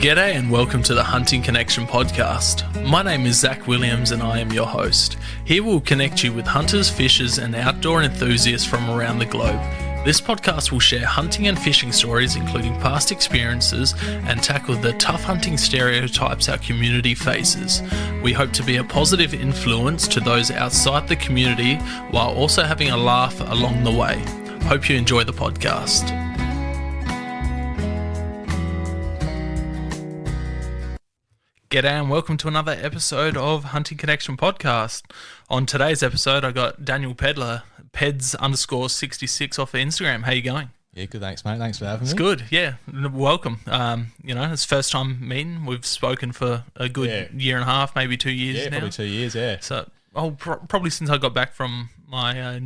G'day and welcome to the Hunting Connection podcast. My name is Zach Williams and I am your host. Here we'll connect you with hunters, fishers and outdoor enthusiasts from around the globe. This podcast will share hunting and fishing stories including past experiences and tackle the tough hunting stereotypes our community faces. We hope to be a positive influence to those outside the community while also having a laugh along the way. Hope you enjoy the podcast. G'day and welcome to another episode of Hunting Connection Podcast. On today's episode, I got Daniel Pedler, Peds_66 off of Instagram. How you going? Yeah, good. Thanks, mate. Thanks for having me. It's good. Yeah, welcome. It's first time meeting. We've spoken for a good year and a half, maybe 2 years now. Yeah, probably 2 years. Yeah. So, probably since I got back from my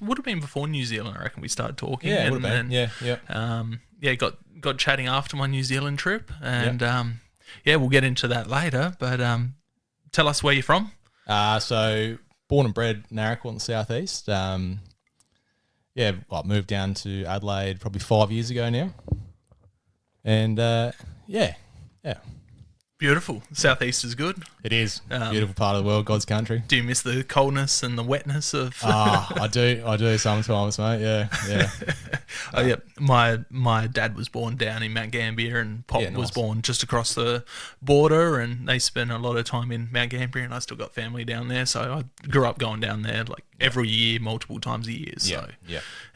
would have been before New Zealand. I reckon we started talking. Yeah, it would have been. Yeah. Got chatting after my New Zealand trip, and we'll get into that later, but tell us where you're from. So born and bred Narrackwell in the southeast. Moved down to Adelaide probably 5 years ago now. And yeah. Beautiful. Southeast is good. It is. Beautiful part of the world, God's country. Do you miss the coldness and the wetness of... I do sometimes, mate. Yeah. My dad was born down in Mount Gambier and Pop was born just across the border, and they spent a lot of time in Mount Gambier, and I still got family down there, so I grew up going down there like every year, multiple times a year. So,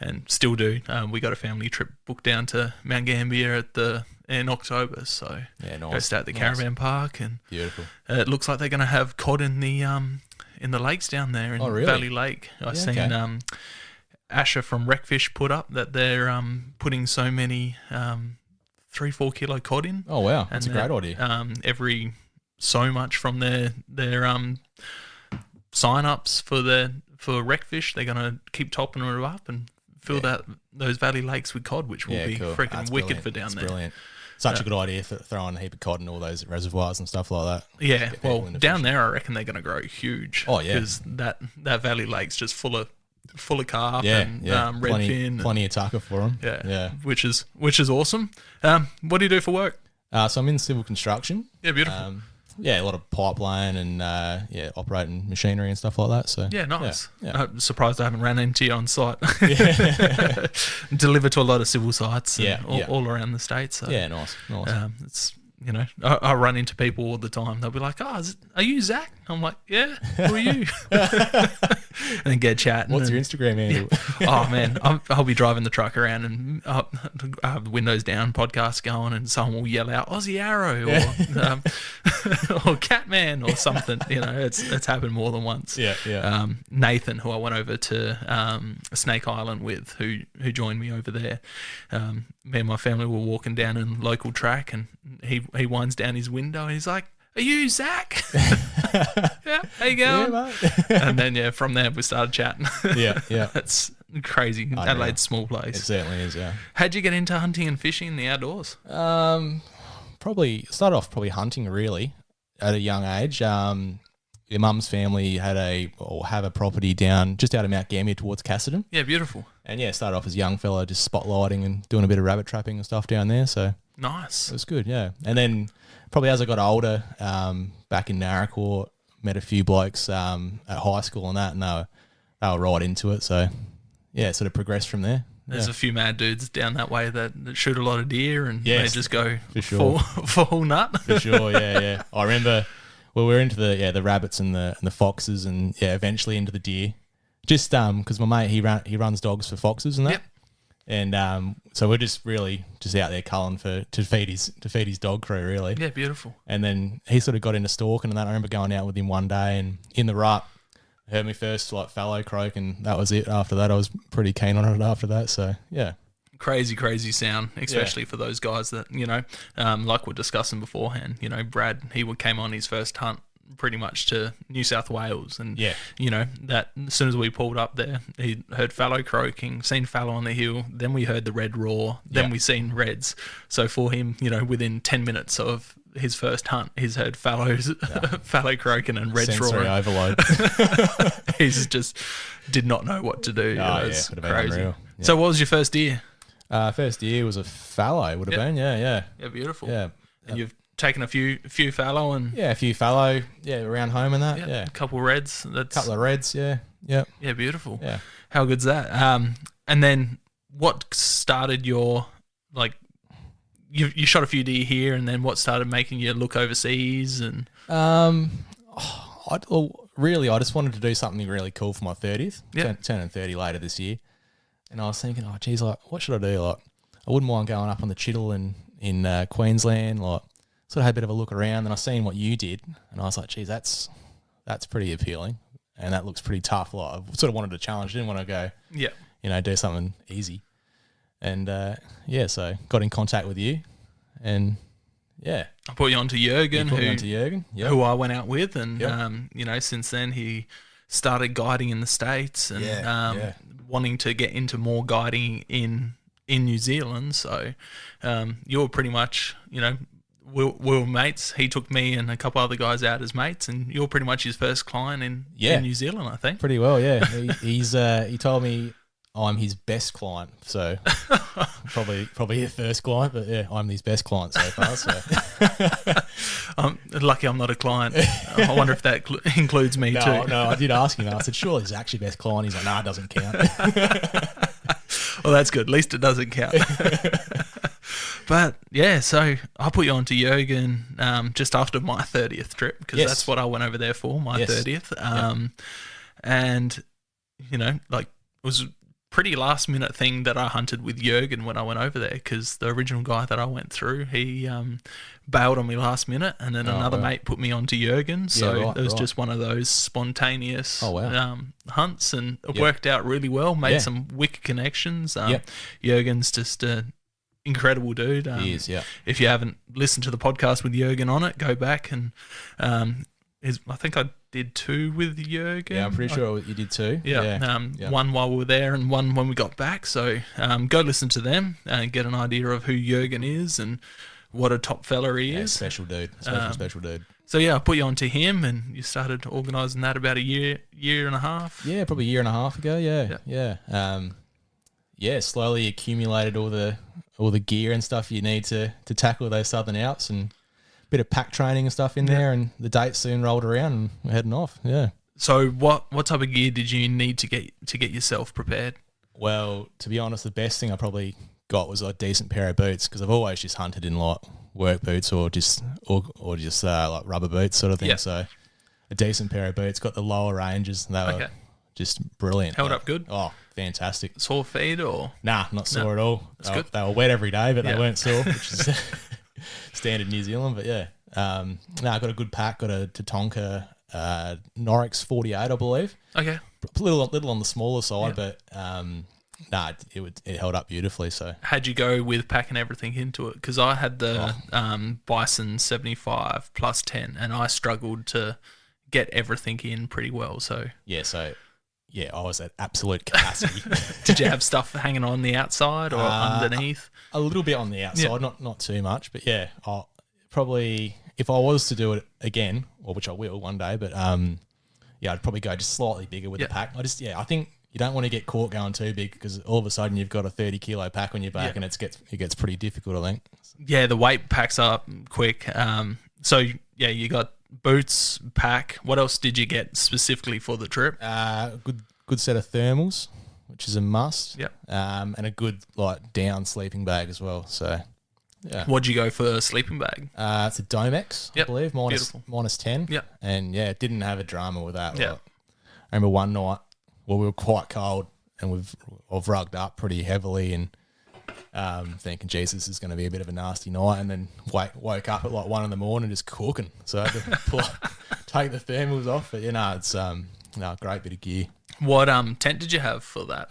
and still do. We got a family trip booked down to Mount Gambier in October, so go stay at the caravan park, and beautiful. It looks like they're going to have cod in the lakes down there in Valley Lake. I've seen Asher from Wreckfish put up that they're putting so many 3-4 kilo cod in. Oh wow, that's a great idea. Every so much from their sign ups for Wreckfish, they're going to keep topping it up and fill those Valley Lakes with cod, which will be freaking wicked for down there. Brilliant. Such a good idea for throwing a heap of cod in all those reservoirs and stuff like that. Yeah, well, down there I reckon they're going to grow huge. Oh yeah, because that Valley Lake's just full of carp and redfin. Plenty of tucker for them. Yeah, which is awesome. What do you do for work? So I'm in civil construction. Yeah, beautiful. A lot of pipeline and operating machinery and stuff like that. So yeah, nice. Yeah. I'm surprised I haven't ran into you on site. Yeah. Deliver to a lot of civil sites all around the state. So yeah, nice. It's I run into people all the time. They'll be like, "Oh, are you Zach?" I'm like, "Yeah, who are you?" And then get chatting. What's your Instagram handle? Oh man, I'll be driving the truck around and I have the windows down, podcast going, and someone will yell out Aussie Arrow or Catman or something. It's happened more than once. Yeah. Nathan, who I went over to Snake Island with, who joined me over there. Me and my family were walking down in local track, and he winds down his window and he's like, "Are you Zach?" Yeah, how you going? Yeah, mate. And then from there we started chatting. Yeah. That's crazy. Adelaide's small place. It certainly is. Yeah. How'd you get into hunting and fishing in the outdoors? Probably started off hunting really at a young age. Your mum's family have a property down just out of Mount Gambier towards Cassidy. Yeah, beautiful. And started off as a young fella just spotlighting and doing a bit of rabbit trapping and stuff down there. So nice. It was good, yeah. And then probably as I got older, back in Narrackwell, met a few blokes at high school and that, and they were right into it. So yeah, sort of progressed from there. There's a few mad dudes down that way that shoot a lot of deer, and they just go full nut. For sure, yeah. I remember we were into the rabbits and the foxes, and eventually into the deer. Just because my mate he runs dogs for foxes and that. Yep. And so we're just really just out there culling to feed his dog crew really. Yeah, beautiful. And then he sort of got into stalking and that. I remember going out with him one day and in the rut, heard me first fallow croak, and that was it. After that, I was pretty keen on it after that. So yeah. Crazy sound, especially for those guys that, like we're discussing beforehand, Brad, he came on his first hunt pretty much to New South Wales, and that as soon as we pulled up there, he heard fallow croaking, seen fallow on the hill, then we heard the red roar, then we seen reds. So for him, within 10 minutes of his first hunt, he's heard fallow croaking and reds roaring. Sensory overload. He's just did not know what to do. It's crazy. Yeah. So what was your first deer? First deer was a fallow, would have been, yeah. Yeah, beautiful. Yeah. And you've taken a few fallow and a few fallow, around home and that. Yeah. a couple reds. That's Couple of reds, yeah. yeah, beautiful. Yeah. How good's that? And then what started your like? You shot a few deer here, and then what started making you look overseas? And I just wanted to do something really cool for my 30th. Yeah. Turning 30 later this year. And I was thinking, oh, geez, like, what should I do? Like, I wouldn't mind going up on the Chiddle in Queensland. Like, sort of had a bit of a look around, and I seen what you did, and I was like, geez, that's pretty appealing, and that looks pretty tough. Like, I sort of wanted a challenge, didn't want to go, do something easy. And, so got in contact with you, and, I put you on to Jurgen, who I went out with, and, since then he started guiding in the States and wanting to get into more guiding in New Zealand. So you were pretty much, we were mates. He took me and a couple other guys out as mates, and you're pretty much his first client in New Zealand, I think. Pretty well, yeah. He told me I'm his best client, so probably his first client, but yeah, I'm his best client so far. So I'm lucky I'm not a client. I wonder if that includes me too. No, I did ask him. I said, surely he's actually best client. He's like, nah, it doesn't count. Well, that's good. At least it doesn't count. But yeah, so I put you on to Jurgen just after my 30th trip, because that's what I went over there for, my 30th. And, it was pretty last minute thing that I hunted with Jurgen when I went over there, because the original guy that I went through, he bailed on me last minute, and then another mate put me onto Jurgen. So it was just one of those spontaneous hunts, and it worked out really well. Made some wicked connections. Jurgen's just a incredible dude. He is, yeah. If you haven't listened to the podcast with Jurgen on it, go back and I think I did 2 with Jurgen. Yeah, I'm pretty sure you did 2. One while we were there and one when we got back. So go listen to them and get an idea of who Jurgen is and what a top fella he is. Special dude. Special dude. So I put you onto him, and you started organising that about a year and a half. Yeah, probably a year and a half ago. Yeah. Slowly accumulated all the gear and stuff you need to tackle those Southern Alps, and a bit of pack training and stuff in there, and the date soon rolled around and we're heading off. Yeah. So what type of gear did you need to get yourself prepared? Well, to be honest, the best thing I probably got was a decent pair of boots, because I've always just hunted in like work boots or just like rubber boots sort of thing. So a decent pair of boots, got the lower ranges, and they were just brilliant. Held up good? Oh, fantastic. Sore feet or? Nah, not sore at all. That's good. They were wet every day, but they weren't sore, which is standard New Zealand. But yeah, I got a good pack. Got a Tatonka Norix 48, I believe. Okay. A little on the smaller side, but it held up beautifully. So how'd you go with packing everything into it? Because I had the Bison 75 plus 10, and I struggled to get everything in pretty well. So I was at absolute capacity. Did you have stuff hanging on the outside or underneath? A little bit on the outside, not too much, but I'll probably, if I was to do it again, or which I will one day, but I'd probably go just slightly bigger with the pack. I think you don't want to get caught going too big, because all of a sudden you've got a 30 kilo pack on your back, and it gets pretty difficult, I think. Yeah, the weight packs up quick. You got boots, pack. What else did you get specifically for the trip? Good set of thermals, which is a must. Yep. And a good down sleeping bag as well. So yeah. What'd you go for a sleeping bag? It's a Domex, I believe, minus 10. Yeah. And it didn't have a drama with that. Yeah. I remember one night, we were quite cold, and I've rugged up pretty heavily, and thinking, Jesus, this is going to be a bit of a nasty night, and then woke up at 1 a.m. just cooking. So I had to take the thermals off. But it's a great bit of gear. What tent did you have for that?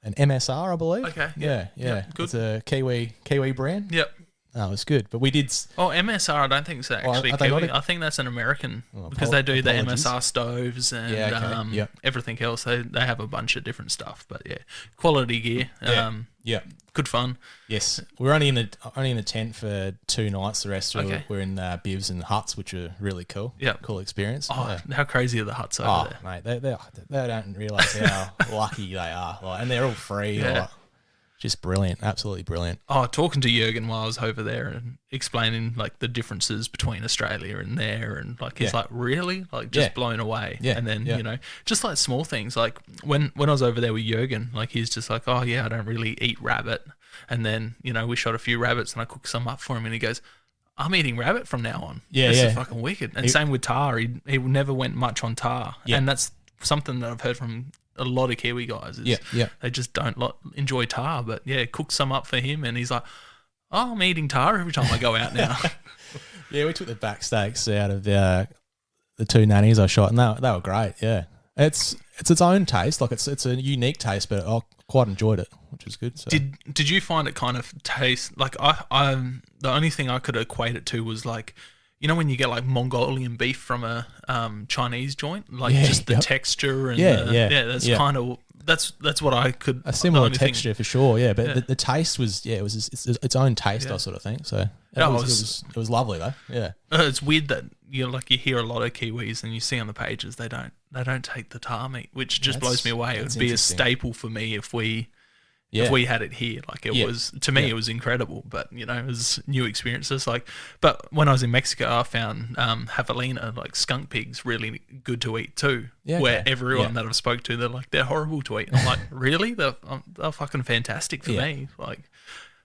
An MSR, I believe. Okay. Yeah. Good. It's a Kiwi brand. Yep. Oh, it's good. But we did. MSR, I don't think it's actually Kiwi. I think that's an American, because they do the MSR stoves and everything else. They have a bunch of different stuff. But quality gear. Good fun. Yes, we're only in the tent for 2 nights. The rest we're in bivs and huts, which are really cool. Yeah, cool experience. How crazy are the huts over there? Mate, they don't realise how lucky they are. And they're all free. Just brilliant, absolutely brilliant. Oh, talking to Jurgen while I was over there and explaining like the differences between Australia and there, and like he's like, really, like just blown away. Yeah, And then you know, just like small things, like when I was over there with Jurgen, like he's just like, oh yeah, I don't really eat rabbit. And then you know we shot a few rabbits and I cooked some up for him, and he goes, I'm eating rabbit from now on. This is fucking wicked. And same with Tahr. He never went much on Tahr, and that's something that I've heard from a lot of Kiwi guys is they just don't enjoy Tahr, but cook some up for him, and he's like, oh, I'm eating Tahr every time I go out now. We took the back steaks out of the two nannies I shot, and they were great. Yeah, it's its own taste, like it's a unique taste, but I quite enjoyed it, which is good. So. Did you find it kind of taste like I the only thing I could equate it to was like, you know, when you get like Mongolian beef from a Chinese joint, like just the texture and that's kind of that's what I could a similar texture for sure. Yeah, but the taste was it was its own taste, I sort of think. So it was lovely though. Yeah, it's weird that you hear a lot of Kiwis and you see on the pages they don't take the Tahr meat, which just blows me away. It would be a staple for me if we had it here. Like it was, to me, it was incredible, but you know, it was new experiences. Like, but when I was in Mexico, I found javelina, like skunk pigs, really good to eat too. Where everyone that I've spoke to, they're like, they're horrible to eat. I'm like, really? They're fucking fantastic for me. Like,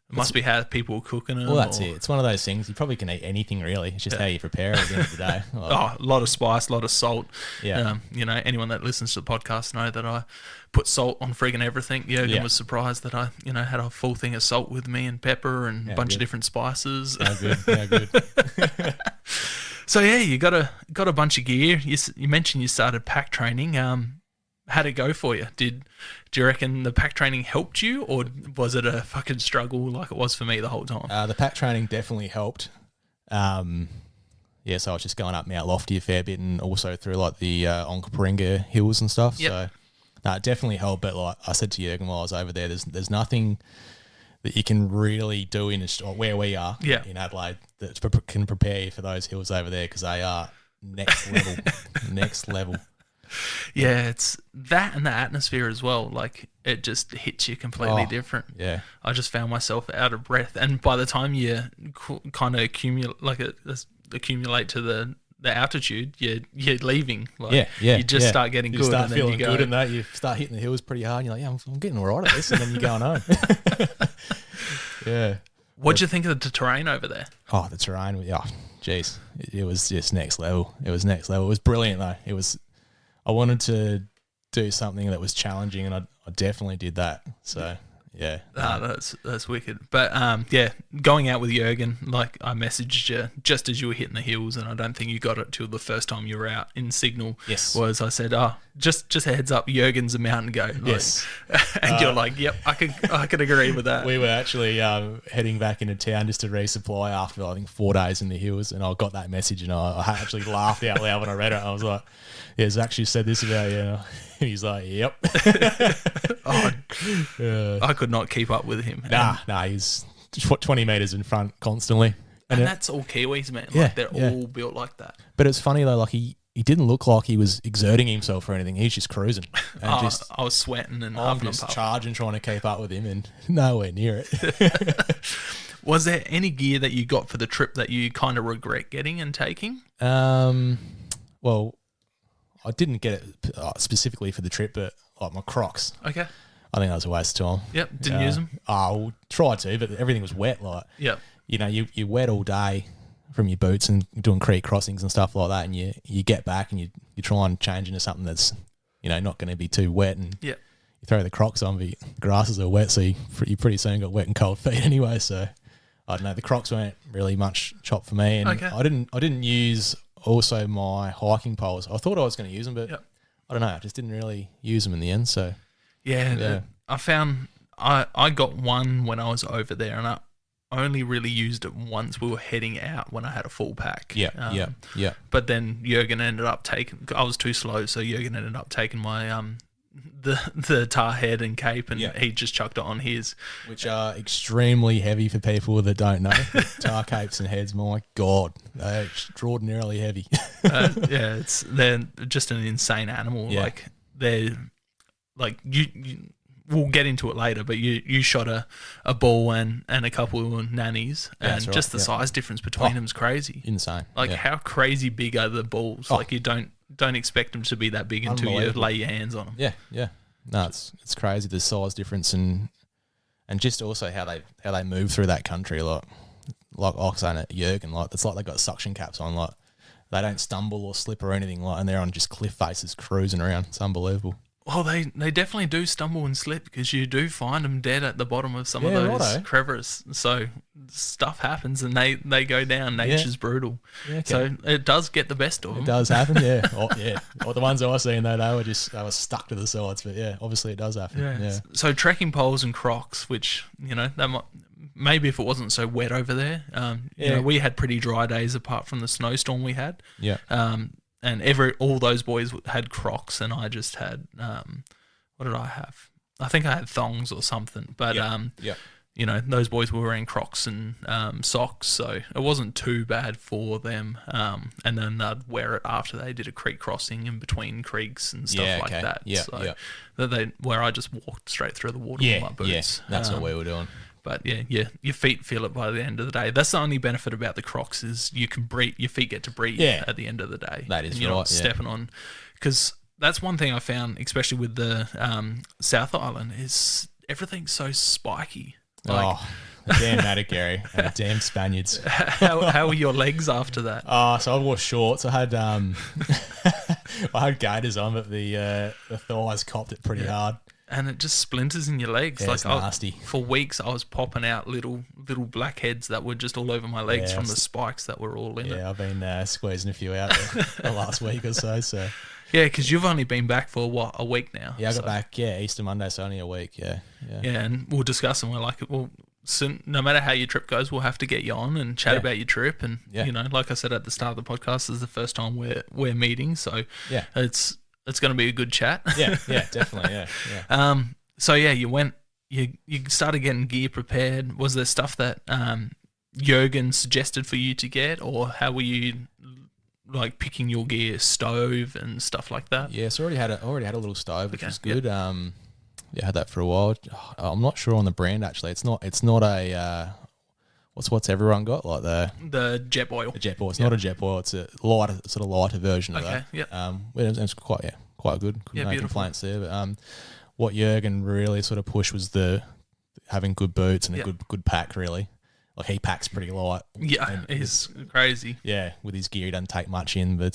it must be how people are cooking them. Well, that's it. It's one of those things. You probably can eat anything really. It's just how you prepare it at the end of the day. Like, a lot of spice, a lot of salt. Yeah. You know, anyone that listens to the podcast know that I put salt on friggin' everything. Jurgen was surprised that I, you know, had a full thing of salt with me and pepper and a bunch of different spices. How good. So yeah, you got a bunch of gear. You mentioned you started pack training. How'd it go for you? Do you reckon the pack training helped you, or was it a fucking struggle like it was for me the whole time? The pack training definitely helped. So I was just going up Mount Lofty a fair bit, and also through like the Onkaparinga hills and stuff. So it definitely helped. But like I said to Jurgen while I was over there, there's nothing that you can really do in where we are in Adelaide that can prepare you for those hills over there, because they are next level, next level. Yeah, it's that and the atmosphere as well. Like it just hits you completely different. Yeah, I just found myself out of breath, and by the time you kind of accumulate to the altitude, you're leaving. Like, you just start getting good. You start and feeling then you go, good, and that you start hitting the hills pretty hard. And you're like, I'm getting all right at this, and then you're going home. Yeah. What'd you think of the terrain over there? Oh, the terrain. Jeez, it was just next level. It was next level. It was brilliant though. It was. I wanted to do something that was challenging, and I definitely did that. So, yeah. That's wicked. But, going out with Jurgen, like I messaged you just as you were hitting the hills, and I don't think you got it till the first time you were out in Signal. Yes. Was I said, just a heads up, Jurgen's a mountain goat. Like, yes. And you're like, yep, I could agree with that. We were actually heading back into town just to resupply after, I think, 4 days in the hills, and I got that message, and I actually laughed out loud when I read it. I was like, yeah, Zach actually said this about you. And he's like, yep. I could not keep up with him. Nah, he's 20 metres in front constantly. And that's all Kiwis, man. Like, they're all built like that. But it's funny, though, like he didn't look like he was exerting himself or anything. He's just cruising. And I was sweating and I'm just charging, trying to keep up with him, and nowhere near it. Was there any gear that you got for the trip that you kind of regret getting and taking? Well, I didn't get it specifically for the trip, but like my Crocs. Okay. I think that was a waste of time. Yep. Didn't use them? I tried to, but everything was wet. Like, you know, you're wet all day from your boots and doing creek crossings and stuff like that, and you get back and you try and change into something that's, you know, not going to be too wet, and you throw the Crocs on, but your grasses are wet, so you pretty soon got wet and cold feet anyway. So I don't know. The Crocs weren't really much chop for me, and I didn't use also my hiking poles. I thought I was going to use them, but I don't know. I just didn't really use them in the end. So I found I got one when I was over there, and I only really used it once. We were heading out when I had a full pack. Yeah. But then Jurgen ended up taking. I was too slow, so Jurgen ended up taking my the Tahr head and cape, and he just chucked it on his, which are extremely heavy for people that don't know. Tahr capes and heads, my God, they're extraordinarily heavy. They're just an insane animal. Like they're like you we'll get into it later, but you shot a bull and a couple of nannies, Yeah, and that's just right, the size difference between them is crazy. Insane. Like yeah. how crazy big are the bulls? Like you don't expect them to be that big until you Unbelievable. lay your hands on them. Yeah. No, it's crazy, the size difference and just also how they move through that country. Like I was saying at Jurgen, like it's like they got suction caps on. Like they don't stumble or slip or anything. Like, and they're on just cliff faces cruising around. It's unbelievable. Well, they definitely do stumble and slip because you do find them dead at the bottom of some of Yeah, those righto. crevices. So stuff happens and they go down. Nature's brutal. Yeah, okay. So it does get the best of them. It does happen, yeah. Well, the ones I was seeing though, they were stuck to the sides. But yeah, obviously it does happen. Yeah. So trekking poles and Crocs, which that might, maybe if it wasn't so wet over there, we had pretty dry days apart from the snowstorm we had. Yeah. And all those boys had Crocs, and I just had what did I have? I think I had thongs or something. But those boys were wearing Crocs and socks, so it wasn't too bad for them. And then they'd wear it after they did a creek crossing in between creeks and stuff like that. Yeah, so where I just walked straight through the water with my boots. That's what we were doing. But your feet feel it by the end of the day. That's the only benefit about the Crocs is you can breathe. Your feet get to breathe at the end of the day. That is and you're not stepping on, because that's one thing I found, especially with the South Island, is everything's so spiky. Like, damn Matic, Gary, and the damn Spaniards. How were your legs after that? So I wore shorts. I had I had gaiters on, but the thighs copped it pretty hard. And it just splinters in your legs. Yeah, like it's nasty. For weeks, I was popping out little blackheads that were just all over my legs from the spikes that were all in it. Yeah, I've been squeezing a few out the last week or so. So yeah, because you've only been back for a week now. Yeah, I got back. Yeah, Easter Monday, so only a week. Yeah. Yeah, and we'll discuss them. We're like, well, soon, no matter how your trip goes, we'll have to get you on and chat about your trip. And like I said at the start of the podcast, this is the first time we're meeting, so it's going to be a good chat. Yeah, definitely. Yeah. So yeah, you started getting gear prepared. Was there stuff that Jurgen suggested for you to get, or how were you like picking your gear, stove and stuff like that? Yeah, so I already had a little stove, which was good. Yep. I had that for a while. I'm not sure on the brand actually. It's not a what's everyone got, like the jet boil. The jet boil. It's not a jet boil. It's a lighter version of that. Yeah. It's quite good. Couldn't make complaints there. But what Jurgen really sort of pushed was the having good boots and a good pack. Really, like he packs pretty light. Yeah, he's crazy. Yeah, with his gear, he doesn't take much in. But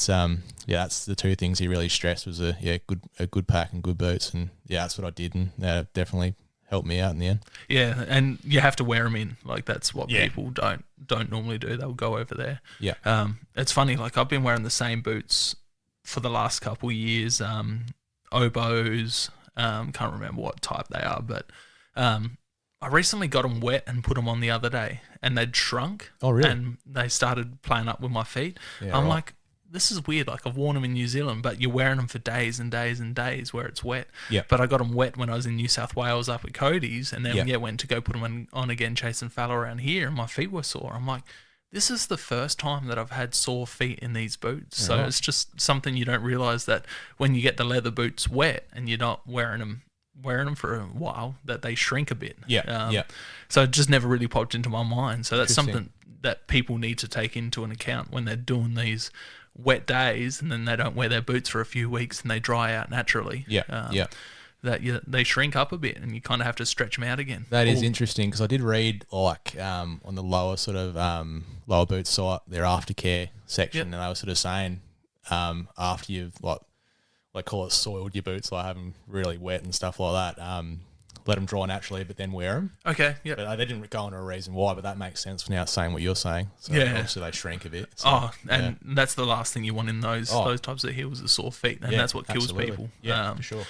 that's the two things he really stressed was a good pack and good boots. And that's what I did, and that definitely helped me out in the end. Yeah, and you have to wear them in. Like that's what people don't normally do. They'll go over there. Yeah. It's funny. Like I've been wearing the same boots for the last couple of years. Oboes. Can't remember what type they are, but I recently got them wet and put them on the other day, and they'd shrunk. Oh, really? And they started playing up with my feet. Yeah, I'm like, this is weird. Like I've worn them in New Zealand, but you're wearing them for days and days and days where it's wet. Yeah. But I got them wet when I was in New South Wales up at Cody's, and then went to go put them on again chasing fallow around here, and my feet were sore. I'm like, this is the first time that I've had sore feet in these boots. So it's just something you don't realise, that when you get the leather boots wet and you're not wearing them for a while, that they shrink a bit. So it just never really popped into my mind. So that's something that people need to take into an account when they're doing these wet days, and then they don't wear their boots for a few weeks and they dry out naturally. They shrink up a bit, and you kind of have to stretch them out again. That is interesting, because I did read like on the lower sort of lower boot site, their aftercare section, and they were sort of saying after you've like call it soiled your boots, like have them really wet and stuff like that, let them dry naturally, but then wear them. Okay, yeah. But they didn't go into a reason why, but that makes sense now saying what you're saying. So obviously they shrink a bit. So, that's the last thing you want in those types of heels, is sore feet, and that's what kills people. Yeah, for sure.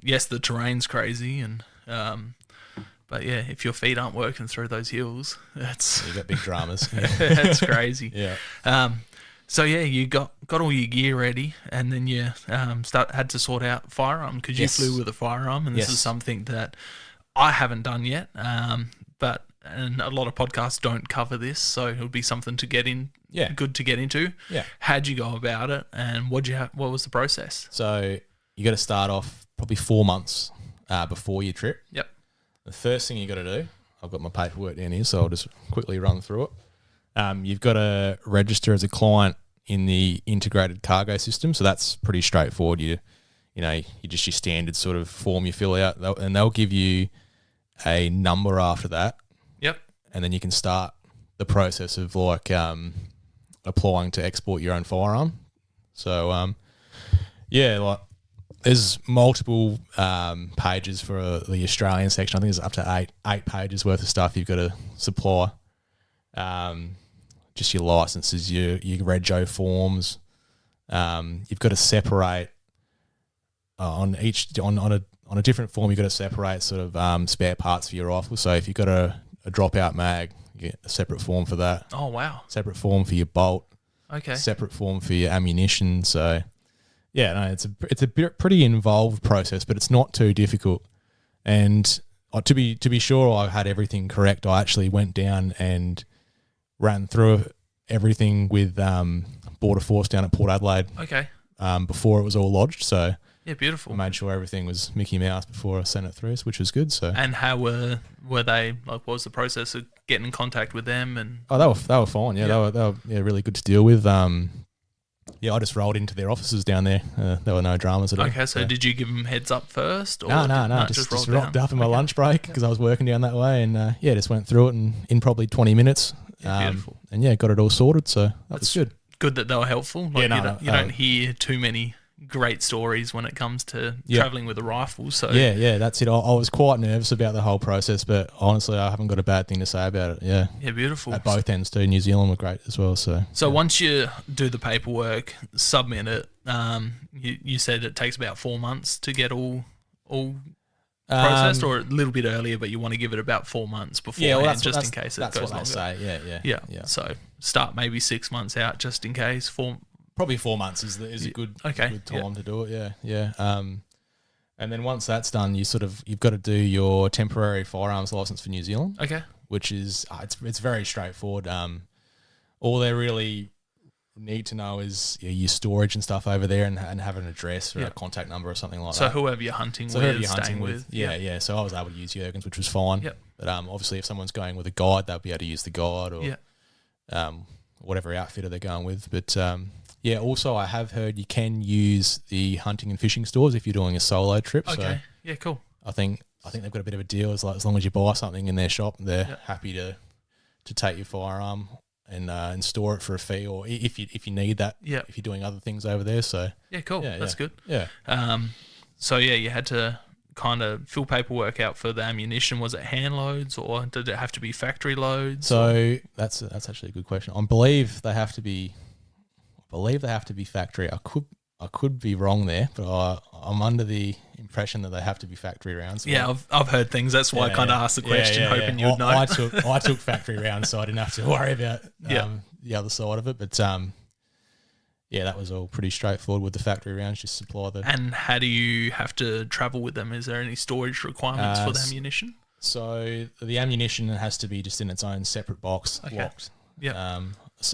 Yes, the terrain's crazy, and but yeah, if your feet aren't working through those heels, you got big dramas. It's crazy. Yeah. So yeah, you got all your gear ready, and then you had to sort out firearm, because you flew with a firearm, and this is something that I haven't done yet. But a lot of podcasts don't cover this, so it would be something to get in. Yeah. Good to get into. Yeah. How'd you go about it, and what was the process? So you got to start off probably 4 months before your trip. Yep. The first thing you got to do, I've got my paperwork down here, so I'll just quickly run through it. You've got to register as a client in the integrated cargo system, so that's pretty straightforward. You just your standard sort of form you fill out, and they'll give you a number after that. Yep. And then you can start the process of like applying to export your own firearm. So like there's multiple pages for the Australian section. I think there's up to eight pages worth of stuff you've got to supply. Just your licenses, your rego forms. You've got to separate on a different form. You've got to separate sort of spare parts for your rifle. So if you've got a dropout mag, you get a separate form for that. Oh wow! Separate form for your bolt. Okay. Separate form for your ammunition. So yeah, no, it's a pretty involved process, but it's not too difficult. And to be sure I had everything correct, I actually went down and ran through everything with Border Force down at Port Adelaide. Okay. Before it was all lodged, so yeah, beautiful. I made sure everything was Mickey Mouse before I sent it through, which was good. So and how were they? Like, what was the process of getting in contact with them? And they were fine. Yeah, they were really good to deal with. I just rolled into their offices down there. There were no dramas at all. Okay, so did you give them heads up first? Or No. Just rocked up in my lunch break because I was working down that way, and just went through it in probably 20 minutes. Yeah, beautiful. And got it all sorted. So that's good. Good that they were helpful. Like, you don't hear too many great stories when it comes to traveling with a rifle. So that's it. I was quite nervous about the whole process, but honestly, I haven't got a bad thing to say about it. Yeah, beautiful. At both ends too. New Zealand were great as well. So once you do the paperwork, submit it. You said it takes about 4 months to get all processed, or a little bit earlier, but you want to give it about 4 months beforehand, just in case it goes longer. Say. Yeah. So start maybe 6 months out, just in case. Probably 4 months is a good time to do it. Yeah. And then once that's done, you've got to do your temporary firearms license for New Zealand. Okay. Which is it's very straightforward. All they really need to know is your storage and stuff over there, and have an address or a contact number or something like that. So whoever you're hunting with. Yeah. So I was able to use Jurgens, which was fine. Yep. But obviously, if someone's going with a guide, they'll be able to use the guide or whatever outfitter they're going with. But also I have heard you can use the hunting and fishing stores if you're doing a solo trip. Okay. So yeah, cool. I think they've got a bit of a deal. As long as you buy something in their shop, they're happy to take your firearm and store it for a fee, or if you need that, if you're doing other things over there. So yeah, cool. That's good. Yeah. So you had to kind of fill paperwork out for the ammunition. Was it hand loads, or did it have to be factory loads? So that's actually a good question. I believe they have to be factory. I could be wrong there, but I'm under the impression that they have to be factory rounds. Yeah, I've heard things. That's why I kind of asked the question, hoping you'd know. I took factory rounds, so I didn't have to worry about the other side of it. But that was all pretty straightforward with the factory rounds. Just supply the. And how do you have to travel with them? Is there any storage requirements for the ammunition? So the ammunition has to be just in its own separate box, locked. Yeah.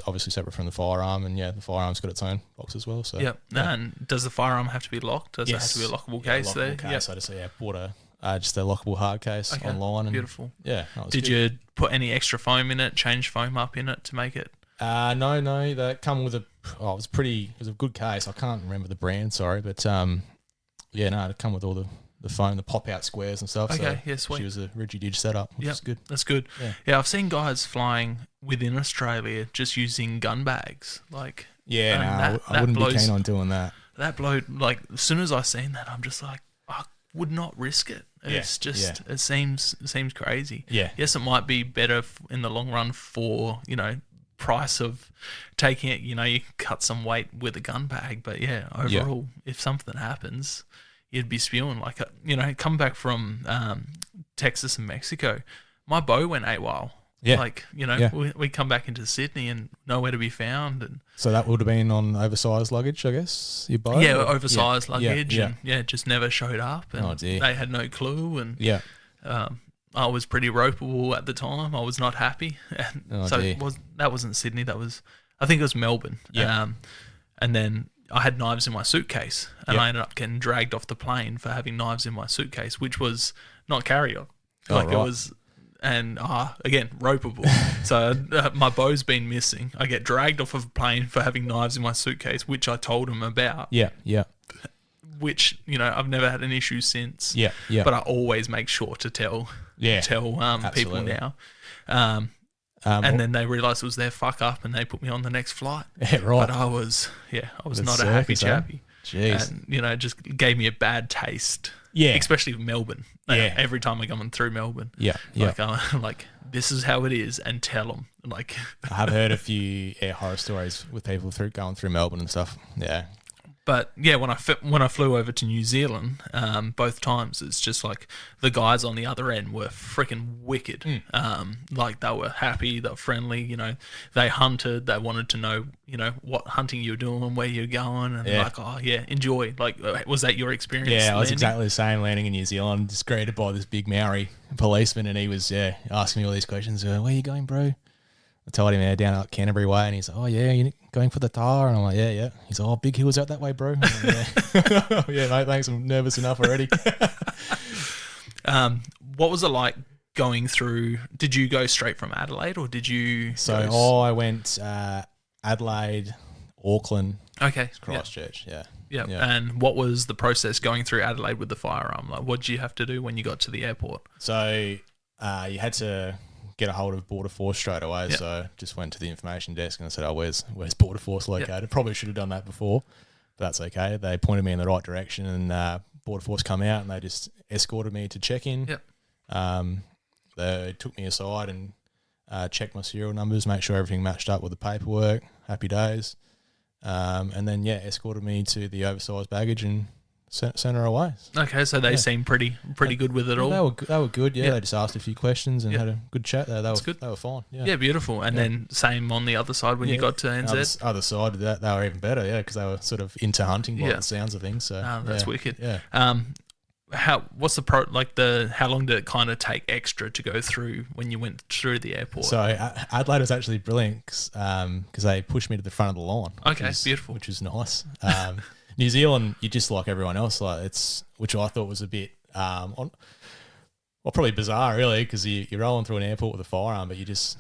Obviously separate from the firearm, and the firearm's got its own box as well. So And does the firearm have to be locked? Does it have to be a lockable case there? Case. I just bought just a lockable hard case online. And beautiful. Yeah. Did you put any extra foam in it? Change foam up in it to make it? No. They come with it was a good case. I can't remember the brand. Sorry, but it come with all the foam, the pop-out squares and stuff. Okay, so sweet. She was a Rigid setup, which is good. That's good. Yeah, I've seen guys flying within Australia just using gun bags. Like, I wouldn't be keen on doing that. That blow, like, as soon as I seen that, I'm just like, I would not risk it. It's just, it seems crazy. Yeah. Yes, it might be better in the long run for, price of taking it, you can cut some weight with a gun bag. But overall, if something happens, you'd be spewing. Like, come back from Texas and Mexico, my bow went AWOL. Yeah. Like, we come back into Sydney and nowhere to be found. And so that would have been on oversized luggage, I guess, your bow? Yeah, oversized luggage. And it just never showed up. And they had no clue. And I was pretty ropeable at the time. I was not happy. And that wasn't Sydney. I think it was Melbourne. Yeah. And then I had knives in my suitcase, and Yep. I ended up getting dragged off the plane for having knives in my suitcase, which was not carry-on. Oh, Like, it right. was, and again, ropeable. So my bow's been missing. I get dragged off of a plane for having knives in my suitcase, which I told them about. Yeah, yeah, Which, I've never had an issue since. yeah, yeah. But I always make sure to tell people absolutely. now. And Then they realised it was their fuck up, and they put me on the next flight. yeah, right. But I was It's not a happy circus, eh? chappy. Jeez. And, it just gave me a bad taste. Yeah. Especially with Melbourne. Yeah. Every time I'm going through Melbourne. Yeah, yeah. Like, I'm like, this is how it is, and tell them. Like, I have heard a few horror stories with people going through Melbourne and stuff. Yeah. but yeah, when I flew over to New Zealand, both times, it's just like the guys on the other end were freaking wicked. Like, they were happy, they were friendly. They hunted, they wanted to know, what hunting you were doing, where you're going, and Yeah. like, oh yeah, enjoy. Like, was that your experience? Yeah, I was landing? exactly the same landing in New Zealand, just greeted by this big Maori policeman, and he was asking me all these questions. Where are you going, bro? I told him down at Canterbury Way, and he's like, oh yeah, you're going for the Tahr? And I'm like, yeah. He's like, oh, big hills out that way, bro. I'm like, yeah. Yeah, mate, thanks, I'm nervous enough already. What was it like going through? Did you go straight from Adelaide, or did you? I went Adelaide, Auckland, Okay. Christchurch, yeah. Yeah. Yeah. And what was the process going through Adelaide with the firearm? Like, what did you have to do when you got to the airport? So you had to get a hold of Border Force straight away. Yep. So just went to the information desk and I said, oh, where's Border Force located? Probably should have done that before, but that's okay. They pointed me in the right direction, and Border Force come out and they just escorted me to check in. Yep. They took me aside and checked my serial numbers, make sure everything matched up with the paperwork. Happy days. And then, escorted me to the oversized baggage and sent her away. Okay, so they seemed pretty good with it all. They were good, yeah. Yep. They just asked a few questions and had a good chat there. They were fine, yeah. Yeah, beautiful. And then same on the other side when you got to NZ. Other side of that, they were even better, yeah, because they were sort of into hunting by the sounds of things. So That's wicked. Yeah. What's how long did it kind of take extra to go through when you went through the airport? So Adelaide was actually brilliant because they pushed me to the front of the line. Okay, beautiful. Which was nice. New Zealand, you're just like everyone else. Like which I thought was a bit, probably bizarre, really, because you're rolling through an airport with a firearm, but you're just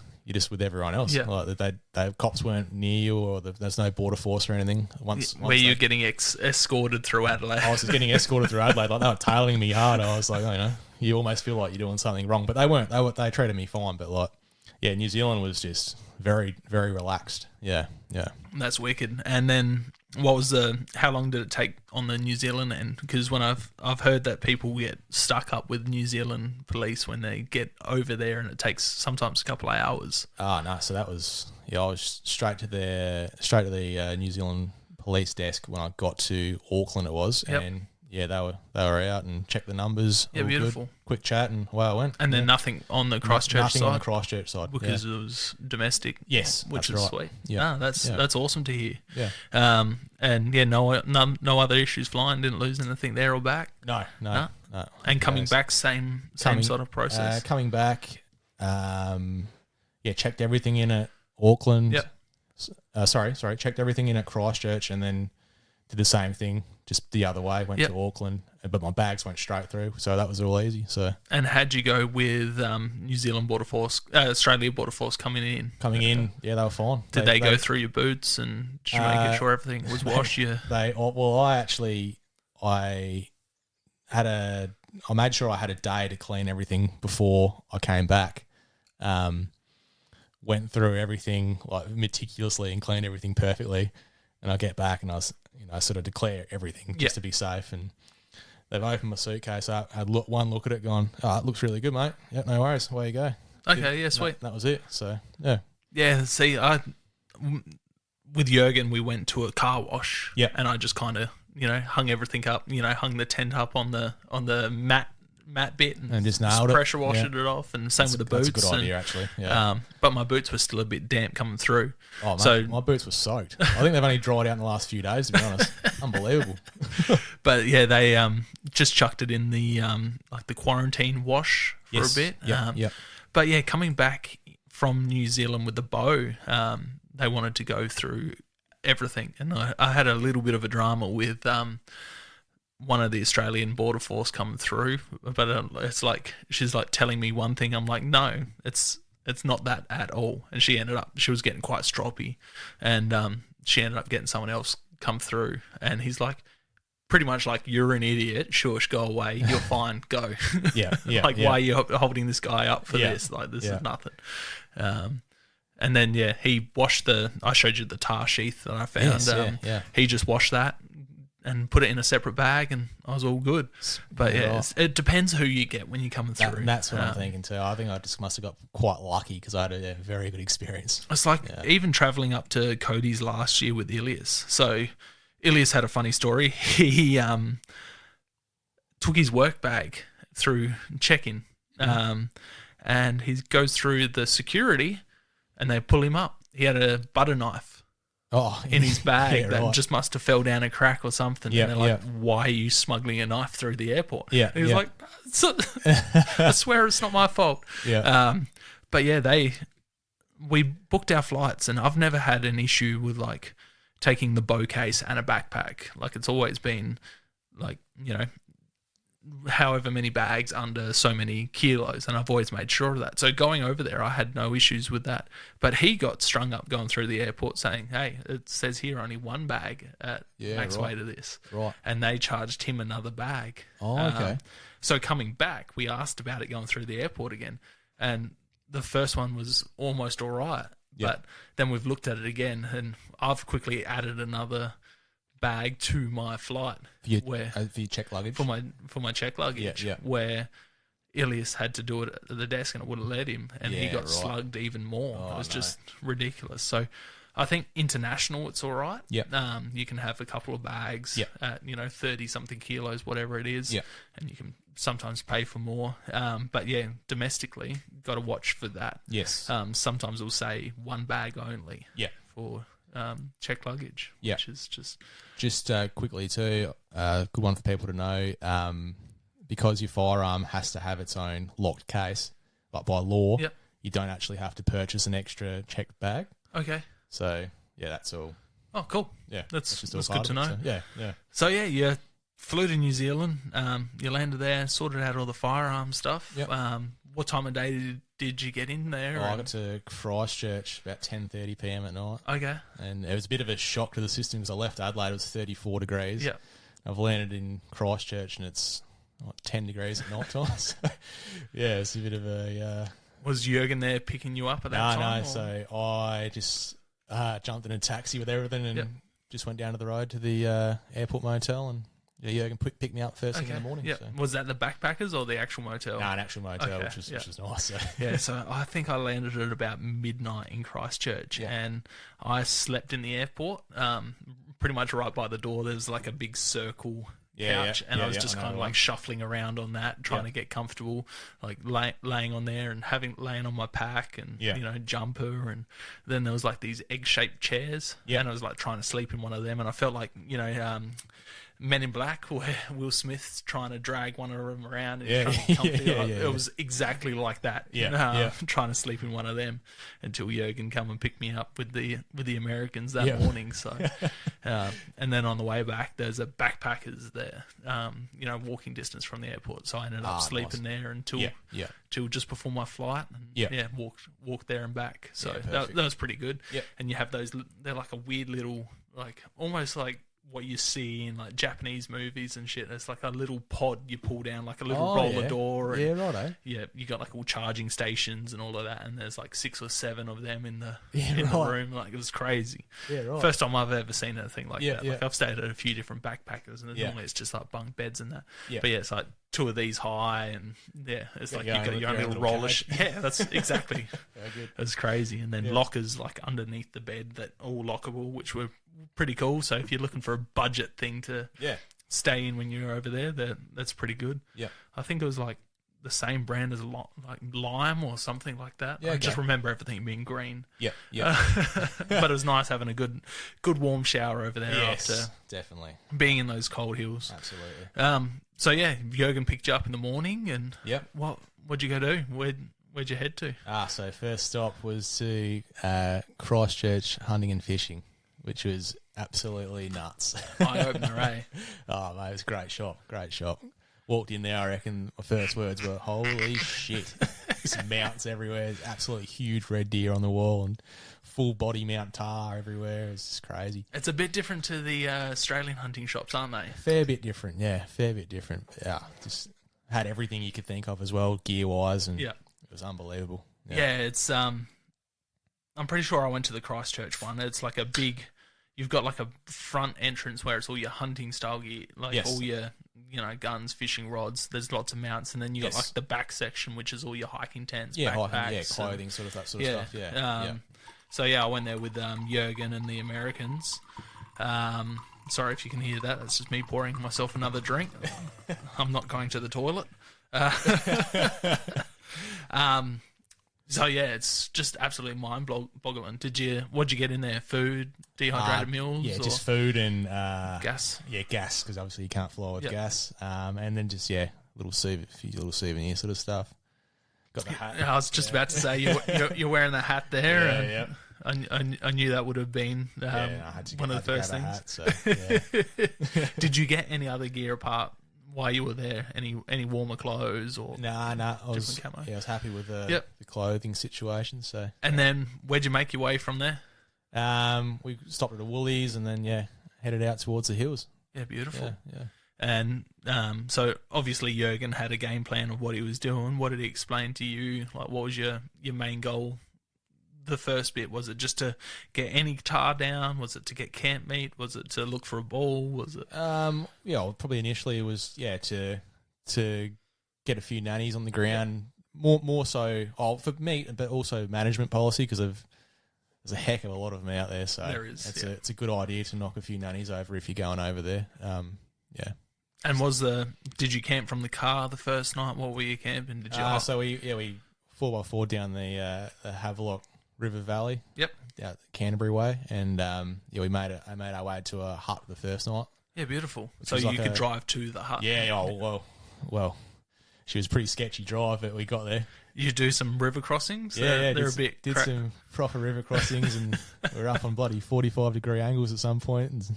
with everyone else. Yeah. Like they cops weren't near you, or there's no border force or anything. Where you're getting escorted through Adelaide. I was just getting escorted through Adelaide. Like, they were tailing me hard. I was like, you almost feel like you're doing something wrong, but they weren't. They treated me fine. But New Zealand was just very, very relaxed. Yeah. That's wicked. And then how long did it take on the New Zealand end? Because when I've heard that people get stuck up with New Zealand police when they get over there, and it takes sometimes a couple of hours. Oh no, so that was I was straight to the New Zealand police desk when I got to Auckland. It was, and they were out and checked the numbers. Yeah, beautiful. Good. Quick chat and away I went. And then nothing on the Christchurch nothing side. on the Christchurch side Because it was domestic. Yes, which that's is right. sweet. Yeah, that's awesome to hear. Yeah. And no other issues flying. Didn't lose anything there or back. No. And coming back, same sort of process. Coming back, checked everything in at Auckland. Yep. Checked everything in at Christchurch, and then did the same thing, just the other way. Went to Auckland, but my bags went straight through, so that was all easy. So. And how'd you go with New Zealand Border Force, Australia Border Force coming in? Yeah, they were fine. Did they go through your boots, and did you make sure everything was washed? I made sure I had a day to clean everything before I came back. Went through everything meticulously and cleaned everything perfectly, and I get back and I was, sort of declare everything just to be safe. And they've opened my suitcase up, had one look at it, gone, oh, it looks really good, mate. Yep, no worries. Away you go. Okay, yeah, sweet. That was it. So yeah. Yeah. See, with Jurgen, we went to a car wash. Yeah. And I just kind of, hung everything up. Hung the tent up on the mat bit and just nailed it. Pressure washed it off, and same with the boots. That's a good idea, actually. Yeah. But my boots were still a bit damp coming through. Oh, mate, so my boots were soaked. I think they've only dried out in the last few days, to be honest. Unbelievable. But yeah, they just chucked it in the the quarantine wash for a bit. Yeah. But yeah, coming back from New Zealand with the bow, they wanted to go through everything. And I had a little bit of a drama with one of the Australian Border Force coming through, but it's like she's like telling me one thing. I'm like, no, it's not that at all. And she was getting quite stroppy, and she ended up getting someone else come through, and he's like, pretty much like, you're an idiot, shush, go away, you're fine, go. Yeah. Like, why are you holding this guy up for this? Like, this is nothing. And then, he washed I showed you the tar sheath that I found. He just washed that and put it in a separate bag, and I was all good. But it depends who you get when you're coming through. And that's what I'm thinking too. I think I just must have got quite lucky because I had a very good experience. It's like even traveling up to Cody's last year with Ilias. So Ilias had a funny story. He took his work bag through check-in, and he goes through the security, and they pull him up. He had a butter knife in his bag that just must have fell down a crack or something. And they're like, why are you smuggling a knife through the airport? And he was like, I swear it's not my fault. But we booked our flights, and I've never had an issue with like taking the bow case and a backpack. Like, it's always been like, however many bags under so many kilos, and I've always made sure of that. So going over there, I had no issues with that. But he got strung up going through the airport saying, hey, it says here only one bag at max weight of this. Right. And they charged him another bag. Oh, okay. So coming back, we asked about it going through the airport again, and the first one was almost all right. But then we've looked at it again, and I've quickly added another bag to my flight for your check luggage, for my check luggage, where Ilias had to do it at the desk, and it wouldn't let him, and he got slugged even more. It was just ridiculous. So I think international, it's all right. You can have a couple of bags at 30 something kilos, whatever it is, and you can sometimes pay for more. But domestically, got to watch for that. Sometimes it'll say one bag only. For check luggage, which is just quickly too, good one for people to know. Because your firearm has to have its own locked case, but by law, you don't actually have to purchase an extra checked bag. Okay. So that's all. Oh, cool. Yeah, that's good to know. So, So you flew to New Zealand. You landed there, sorted out all the firearm stuff. What time of day did you get in there? I got to Christchurch about 10:30 p.m. at night. Okay. And it was a bit of a shock to the system because I left Adelaide, it was 34 degrees. Yeah. I've landed in Christchurch and it's 10 degrees at night time. So, it's a bit of a... Was Jürgen there picking you up at that time? No. So I just jumped in a taxi with everything and just went down to the road to the airport motel, and Jürgen picked me up first thing in the morning. So. Was that the backpackers or the actual motel? No, an actual motel, which was nice. So. So I think I landed at about midnight in Christchurch, and I slept in the airport, pretty much right by the door. There's like a big circle couch, and I was just kind of like shuffling around on that, trying to get comfortable, like laying on there and laying on my pack and jumper, and then there was like these egg-shaped chairs, and I was like trying to sleep in one of them, and I felt like Men in Black, where Will Smith's trying to drag one of them around and trying to be comfy. It was exactly like that. Trying to sleep in one of them until Jürgen come and picked me up with the Americans that morning. So, and then on the way back, there's a backpackers there, walking distance from the airport. So I ended up sleeping there until just before my flight. And, walked there and back. So that was pretty good. And you have those. They're like a weird little, like almost like what you see in like Japanese movies and shit. It's like a little pod you pull down, like a little roller door. And, you got like all charging stations and all of that, and there's like 6 or 7 of them in the room. Like, it was crazy. First time I've ever seen anything like that. Like, I've stayed at a few different backpackers, and normally it's just like bunk beds and that. But it's like 2 of these high, and it's like you got your own little roller. That's exactly. It's crazy. And then lockers like underneath the bed that all lockable, which were pretty cool. So if you're looking for a budget thing to stay in when you're over there, that's pretty good. I think it was like the same brand as like Lime or something like that. I just remember everything being green. But it was nice having a good warm shower over there after definitely being in those cold hills. Absolutely. So Jürgen picked you up in the morning, and what'd you go do? Where'd you head to? So first stop was to Christchurch hunting and fishing, which was absolutely nuts. Eye opener, eh? Oh, mate, it was a great shop. Great shop. Walked in there, I reckon my first words were, holy shit. There's mounts everywhere. Absolutely huge red deer on the wall and full body mount Tahr everywhere. It's just crazy. It's a bit different to the Australian hunting shops, aren't they? Fair bit different, yeah. Fair bit different. Yeah, just had everything you could think of as well, gear-wise, and it was unbelievable. Yeah, it's... I'm pretty sure I went to the Christchurch one. It's like a big... You've got like a front entrance where it's all your hunting style gear, like all your, guns, fishing rods. There's lots of mounts, and then you got like the back section, which is all your hiking tents, backpacks, clothing, sort of that sort of stuff. Yeah. So I went there with Jurgen and the Americans. Sorry if you can hear that. That's just me pouring myself another drink. I'm not going to the toilet. So it's just absolutely mind-boggling. What'd you get in there? Food, dehydrated meals? Yeah, just food and gas. Yeah, gas, because obviously you can't fly with gas. And then just few little souvenir sort of stuff. Got the hat. I was just about to say you're wearing the hat there. Yeah. I I knew that would have been I had to one of the first things. Hat, so, Did you get any other gear apart while you were there? Any warmer clothes or Nah. I was camo? Yeah, I was happy with the clothing situation. So, and then where'd you make your way from there? We stopped at a Woolies and then headed out towards the hills. Yeah, beautiful. Yeah. And so obviously Jurgen had a game plan of what he was doing. What did he explain to you? Like, what was your main goal? The first bit, was it just to get any Tahr down? Was it to get camp meat? Was it to look for a ball? Was it? Probably initially it was to get a few nannies on the ground. More so for meat, but also management policy, because there's a heck of a lot of them out there. So there is. It's a good idea to knock a few nannies over if you're going over there. And did you camp from the car the first night? What were you camping? Did you? So we 4x4 down the Havelock River Valley. Yep. Out Canterbury way, and I made our way to a hut the first night. Yeah, beautiful. So you could drive to the hut. Yeah. Well, she was a pretty sketchy drive, but we got there. You do some river crossings. Yeah, they're a bit. Did some proper river crossings, and we were up on bloody 45-degree angles at some point. And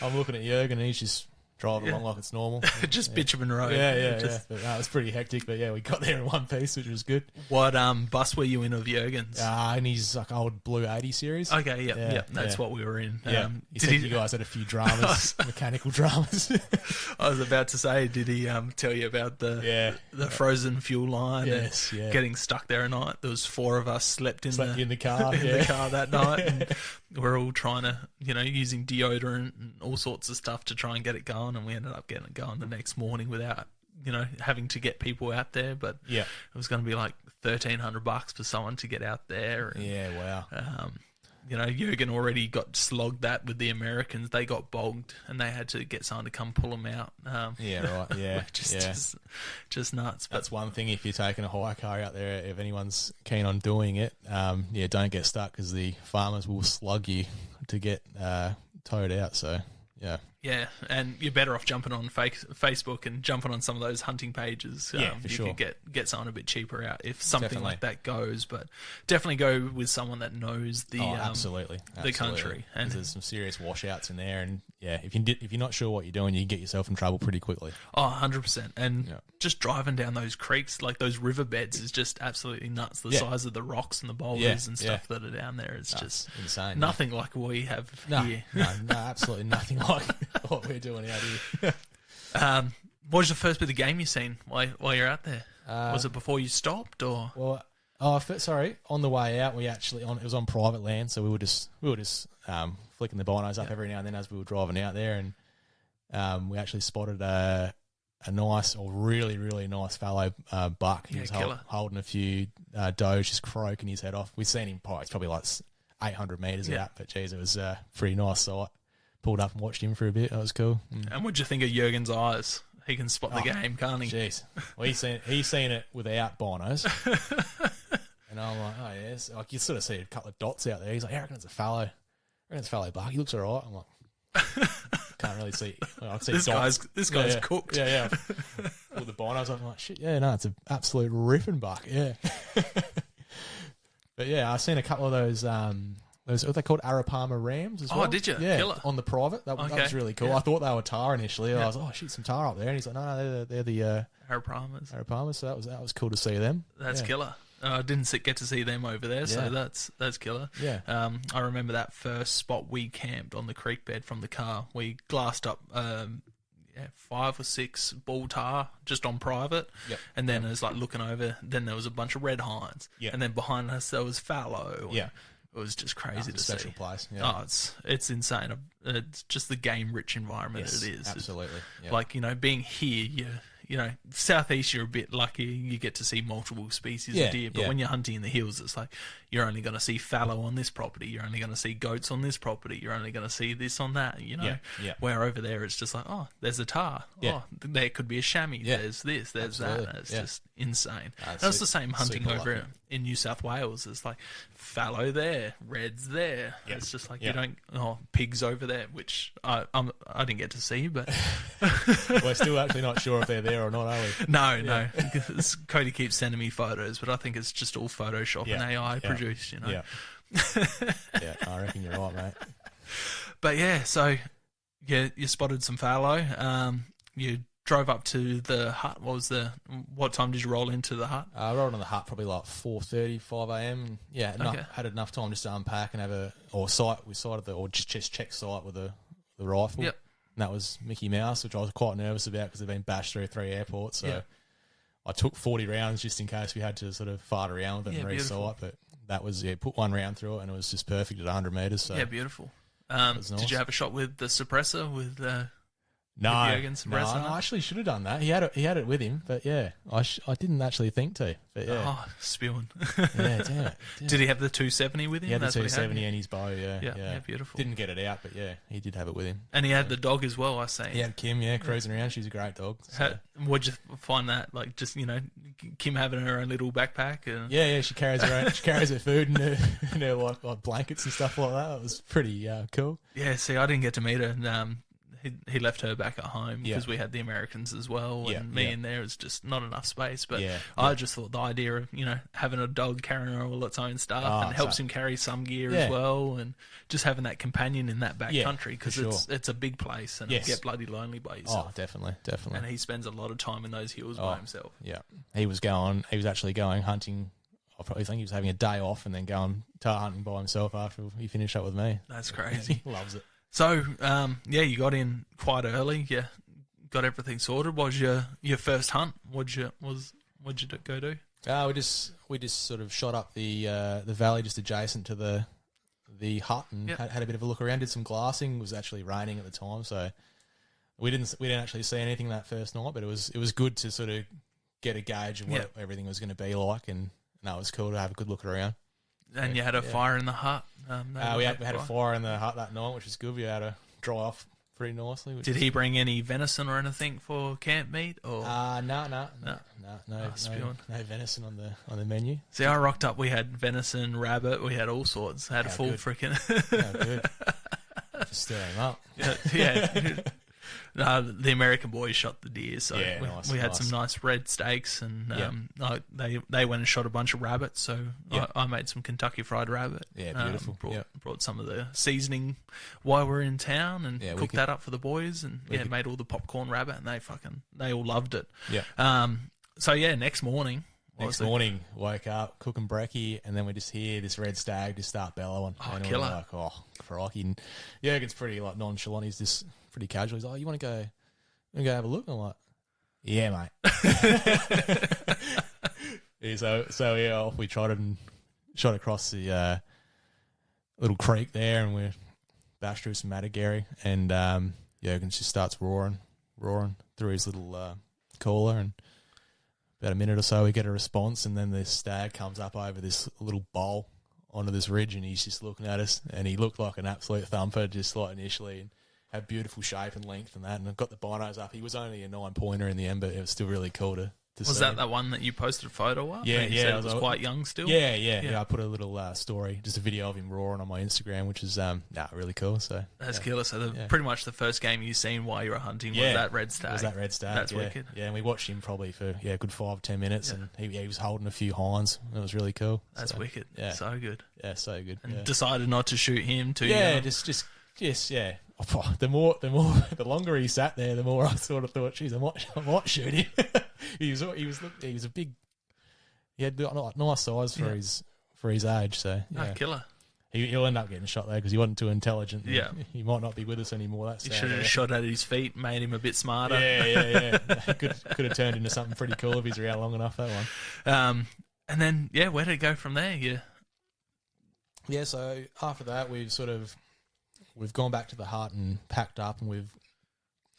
I'm looking at Jurgen, and he's just driving along like it's normal. Just bitumen road. Yeah. But, it was pretty hectic, but we got there in one piece, which was good. What bus were you in of Jurgen's? In his old Blue 80 series. Okay, yeah. That's what we were in. He said you guys had a few dramas, mechanical dramas. I was about to say, did he tell you about the frozen fuel line? Yes, and getting stuck there at night. There was 4 of us slept in the car, the car that night, and we're all trying to, using deodorant and all sorts of stuff to try and get it going, and we ended up getting it going the next morning without, having to get people out there. But it was going to be like $1,300 for someone to get out there. And, wow. Jurgen already got slogged that with the Americans. They got bogged, and they had to get someone to come pull them out. Just nuts. But that's one thing. If you're taking a hire car out there, if anyone's keen on doing it, don't get stuck, because the farmers will slug you to get towed out. So yeah, and you're better off jumping on Facebook and jumping on some of those hunting pages. For sure. You could get someone a bit cheaper out if something like that goes, but definitely go with someone that knows the absolutely the country. And there's some serious washouts in there, and if you're not sure what you're doing, you get yourself in trouble pretty quickly. 100%. And just driving down those creeks, like those riverbeds, is just absolutely nuts. The size of the rocks and the boulders and stuff that are down there is just insane. Nothing like we have here. No, absolutely nothing like what we're doing out here. What was the first bit of game you seen while you're out there? Was it before you stopped, or? Well, on the way out, it was on private land, so we were just flicking the binos up every now and then as we were driving out there, and we actually spotted a nice, or really, really nice fallow buck. He was holding a few does, just croaking his head off. We've seen him he's probably like 800 metres out, but geez, it was a pretty nice sight. Pulled up and watched him for a bit. That was cool. And what'd you think of Jurgen's eyes? He can spot the game, can't he? Jeez. Well, he's seen it without binos. And I'm like, oh, yes. Like, you sort of see a couple of dots out there. He's like, I reckon it's a fallow. Buck. He looks all right. I'm like, can't really see. Well, I can see this dots. guy's cooked. Yeah. With the binos, I'm like, shit, it's an absolute ripping buck. Yeah. But yeah, I've seen a couple of those, Those what they called Arapama rams as well. Oh, did you? Yeah, Killer. on the private. That was really cool. Yeah. I thought they were Tahr initially. I was like, oh, shoot, some Tahr up there. And he's like, no, they're the Arapamas. Arapama. So that was cool to see them. That's killer. I didn't get to see them over there, so that's killer. Yeah. I remember that first spot we camped on the creek bed from the car. We glassed up 5 or 6 bull Tahr just on private. Yep. And then it was like looking over, then there was a bunch of red hinds. Yep. And then behind us there was fallow. Yeah. It was just crazy to see. Special place. Yeah. Oh, it's insane. It's just the game-rich environment Yes, it is. absolutely. Yeah. Like, being here, southeast, you're a bit lucky. You get to see multiple species of deer. But when you're hunting in the hills, it's like you're only going to see fallow on this property. You're only going to see goats on this property. You're only going to see this on that, Yeah. Where over there, it's just like, oh, there's a Tahr. Yeah. Oh, there could be a chamois. Yeah. There's this, there's Absolutely. that. It's Yeah. just insane. That's That's the same hunting super over lucky. in New South Wales. It's like fallow there, reds there. Yeah. It's just like Yeah. pigs over there, which I didn't get to see, but We're still actually not sure if they're there or not, are we? no. Because Cody keeps sending me photos, but I think it's just all Photoshop and AI produced, Yeah. Yeah, I reckon you're right, mate. But yeah, so you spotted some fallow. You drove up to the hut. What time did you roll into the hut? I rolled on the hut probably like 4:30, 5 a.m. Yeah, had enough time just to unpack and have just check sight with the rifle. Yep. And that was Mickey Mouse, which I was quite nervous about because they've been bashed through 3 airports. So Yep. I took 40 rounds just in case we had to sort of fart around with it and beautiful. re-sight. But that was, put 1 round through it and it was just perfect at 100 metres. So Yeah, beautiful. was nice. Did you have a shot with the suppressor with No, Jürgen suppressor? no, I actually should have done that. He had it with him, but yeah, I didn't actually think to. But yeah, Oh, spewing. yeah, damn it. Did he have the 270 with him? He had the That's what he 270 and his bow. Yeah, beautiful. Didn't get it out, but yeah, he did have it with him. And he had the dog as well, I see. He had Kim, cruising around. She's a great dog. So. What'd you find that? Like, just, Kim having her own little backpack? And... Yeah, she carries her own. She carries her food and her like blankets and stuff like that. It was pretty cool. Yeah, see, I didn't get to meet her. And, he left her back at home because Yeah. we had the Americans as well, Yeah, and me yeah. in there is just not enough space. But Yeah, I just thought the idea of having a dog carrying all its own stuff and helps him carry some gear as well, and just having that companion in that back country because for sure. it's a big place and Yes. you get bloody lonely by yourself. Oh, definitely. And he spends a lot of time in those hills by himself. Yeah, he was actually going hunting. I probably think he was having a day off and then going Tahr hunting by himself after he finished up with me. That's crazy. Loves it. So, you got in quite early. Yeah, got everything sorted. What was your first hunt? What'd you go do? We just sort of shot up the valley just adjacent to the hut and had a bit of a look around. Did some glassing. It was actually raining at the time, so we didn't actually see anything that first night. But it was good to sort of get a gauge of what everything was going to be like, and that was cool to have a good look around. And you had a fire in the hut. We had a fire in the hut that night, which was good. We had to dry off pretty nicely. Did he bring any venison or anything for camp meat? Or No venison on the menu. See, I rocked up. We had venison, rabbit. We had all sorts. Had a full good. freaking. Good. Just stir him up. Yeah. No, the American boys shot the deer, so nice, we had some nice red steaks, and they went and shot a bunch of rabbits. So I made some Kentucky fried rabbit. Yeah, beautiful. Brought some of the seasoning while we were in town, and cooked that up for the boys, and made all the popcorn rabbit, and they all loved it. Yeah. So next morning. Woke up, cooking brekkie, and then we just hear this red stag just start bellowing. Oh, and killer. we're like, oh, crikey. And Jürgen's pretty like nonchalant. He's just pretty casual. He's like, you want to go have a look? And I'm like, yeah, mate. Off we trotted and shot across the little creek there, and we bashed through some matagary, and Jürgen just starts roaring through his little caller, and about a minute or so, we get a response, and then this stag comes up over this little bowl onto this ridge, and he's just looking at us, and he looked like an absolute thumper just like initially, and had beautiful shape and length and that, and I've got the binos up. He was only a 9-pointer in the end, but it was still really cool to Was that one that you posted a photo of? Yeah, And you said it was quite young still? Yeah. I put a little story, just a video of him roaring on my Instagram, which is really cool. So that's killer. So pretty much the first game you seen while you were hunting was that red stag. Was that red stag? That's wicked. Yeah, and we watched him probably for a good 5-10 minutes, and he was holding a few hinds. It was really cool. That's wicked. Yeah, so good. Yeah, so good. And decided not to shoot him too. Just yeah. The longer he sat there, the more I sort of thought, geez, I might shoot him. he was a big. He had nice size for his age. So yeah, killer. He'll end up getting shot there because he wasn't too intelligent. Yeah, he might not be with us anymore. He should have shot at his feet, made him a bit smarter. Yeah. could have turned into something pretty cool if he's around long enough. That one. And then where did it go from there? Yeah. So after that, we've gone back to the hut and packed up, and we've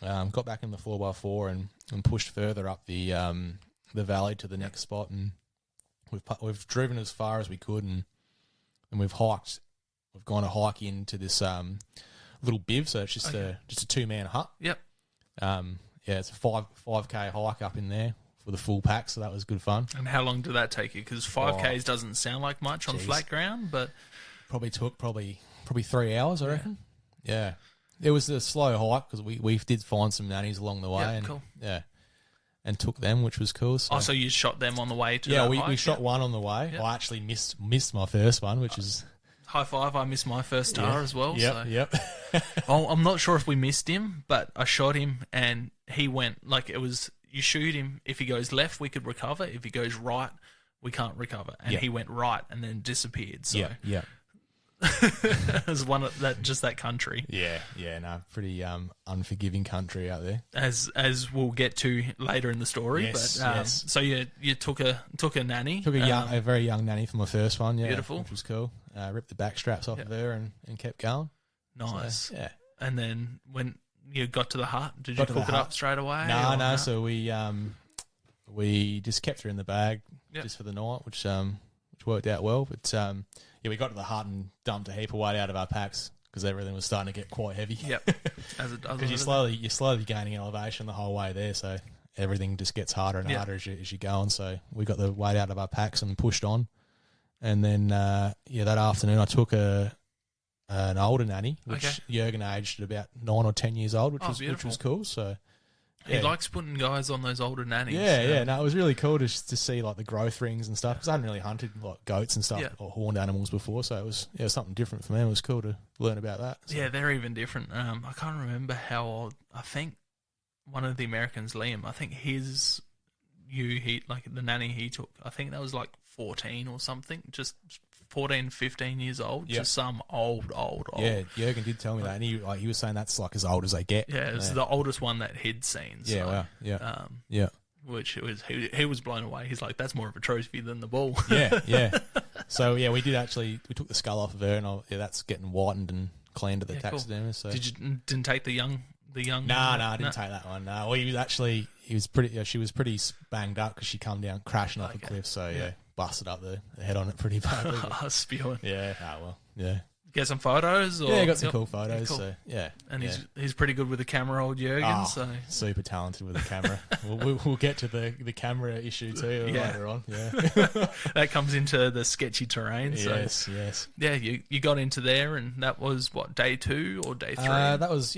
got back in the 4x4 and pushed further up the valley to the next spot, and we've driven as far as we could, and we've hiked. We've gone to hike into this little biv, so it's just a 2-man hut. Yep. It's a 5K hike up in there for the full pack, so that was good fun. And how long did that take you? Because 5Ks doesn't sound like much on flat ground, but probably took 3 hours, I reckon. Yeah. It was a slow hike because we did find some nannies along the way. Cool. Yeah. And took them, which was cool. So you shot them on the way to we shot one on the way. I actually missed my first one, which is... High five, I missed my first Tahr as well. Yep. I'm not sure if we missed him, but I shot him and he went, you shoot him, if he goes left, we could recover. If he goes right, we can't recover. And he went right and then disappeared. So yeah. It was that country. No, pretty unforgiving country out there, as we'll get to later in the story. Yes. So you took a nanny, a very young nanny for my first one. Yeah, beautiful, which was cool. Ripped the back straps off of her and kept going. Nice. So, yeah. And then when you got to the hut, did you hook it up straight away? No. So we just kept her in the bag just for the night, which worked out well. But we got to the hut and dumped a heap of weight out of our packs because everything was starting to get quite heavy. Yep, as it does. Because you're slowly gaining elevation the whole way there, so everything just gets harder and harder as you go on. So we got the weight out of our packs and pushed on. And then that afternoon I took an older nanny, which Jurgen aged at about 9 or 10 years old, which was cool. So. He likes putting guys on those older nannies. Yeah. No, it was really cool to see like the growth rings and stuff because I hadn't really hunted like goats and stuff or horned animals before, so it was something different for me. It was cool to learn about that. So. Yeah, they're even different. I can't remember how old. I think one of the Americans, Liam. I think the nanny he took. I think that was like 14 or something, just 14, 15 years old, just some old. Yeah, Jurgen did tell me that, and he was saying that's like as old as they get. Yeah, it's the oldest one that he'd seen. So, yeah. Which it was, he was blown away. He's like, that's more of a trophy than the bull. Yeah. So we took the skull off of her, and that's getting whitened and cleaned to the taxidermist. So. Didn't take the young? No, I didn't take that one. No, he was pretty. She was pretty banged up because she come down crashing off a cliff. So busted up the head on it pretty badly. Spewing. Yeah. Get some photos? Or? Yeah, got some cool photos. Cool. So and he's pretty good with the camera, old Jurgen. So super talented with the camera. we'll get to the camera issue too later on. Yeah, that comes into the sketchy terrain. So. Yes. Yeah, you got into there, and that was what, day 2 or day 3? That was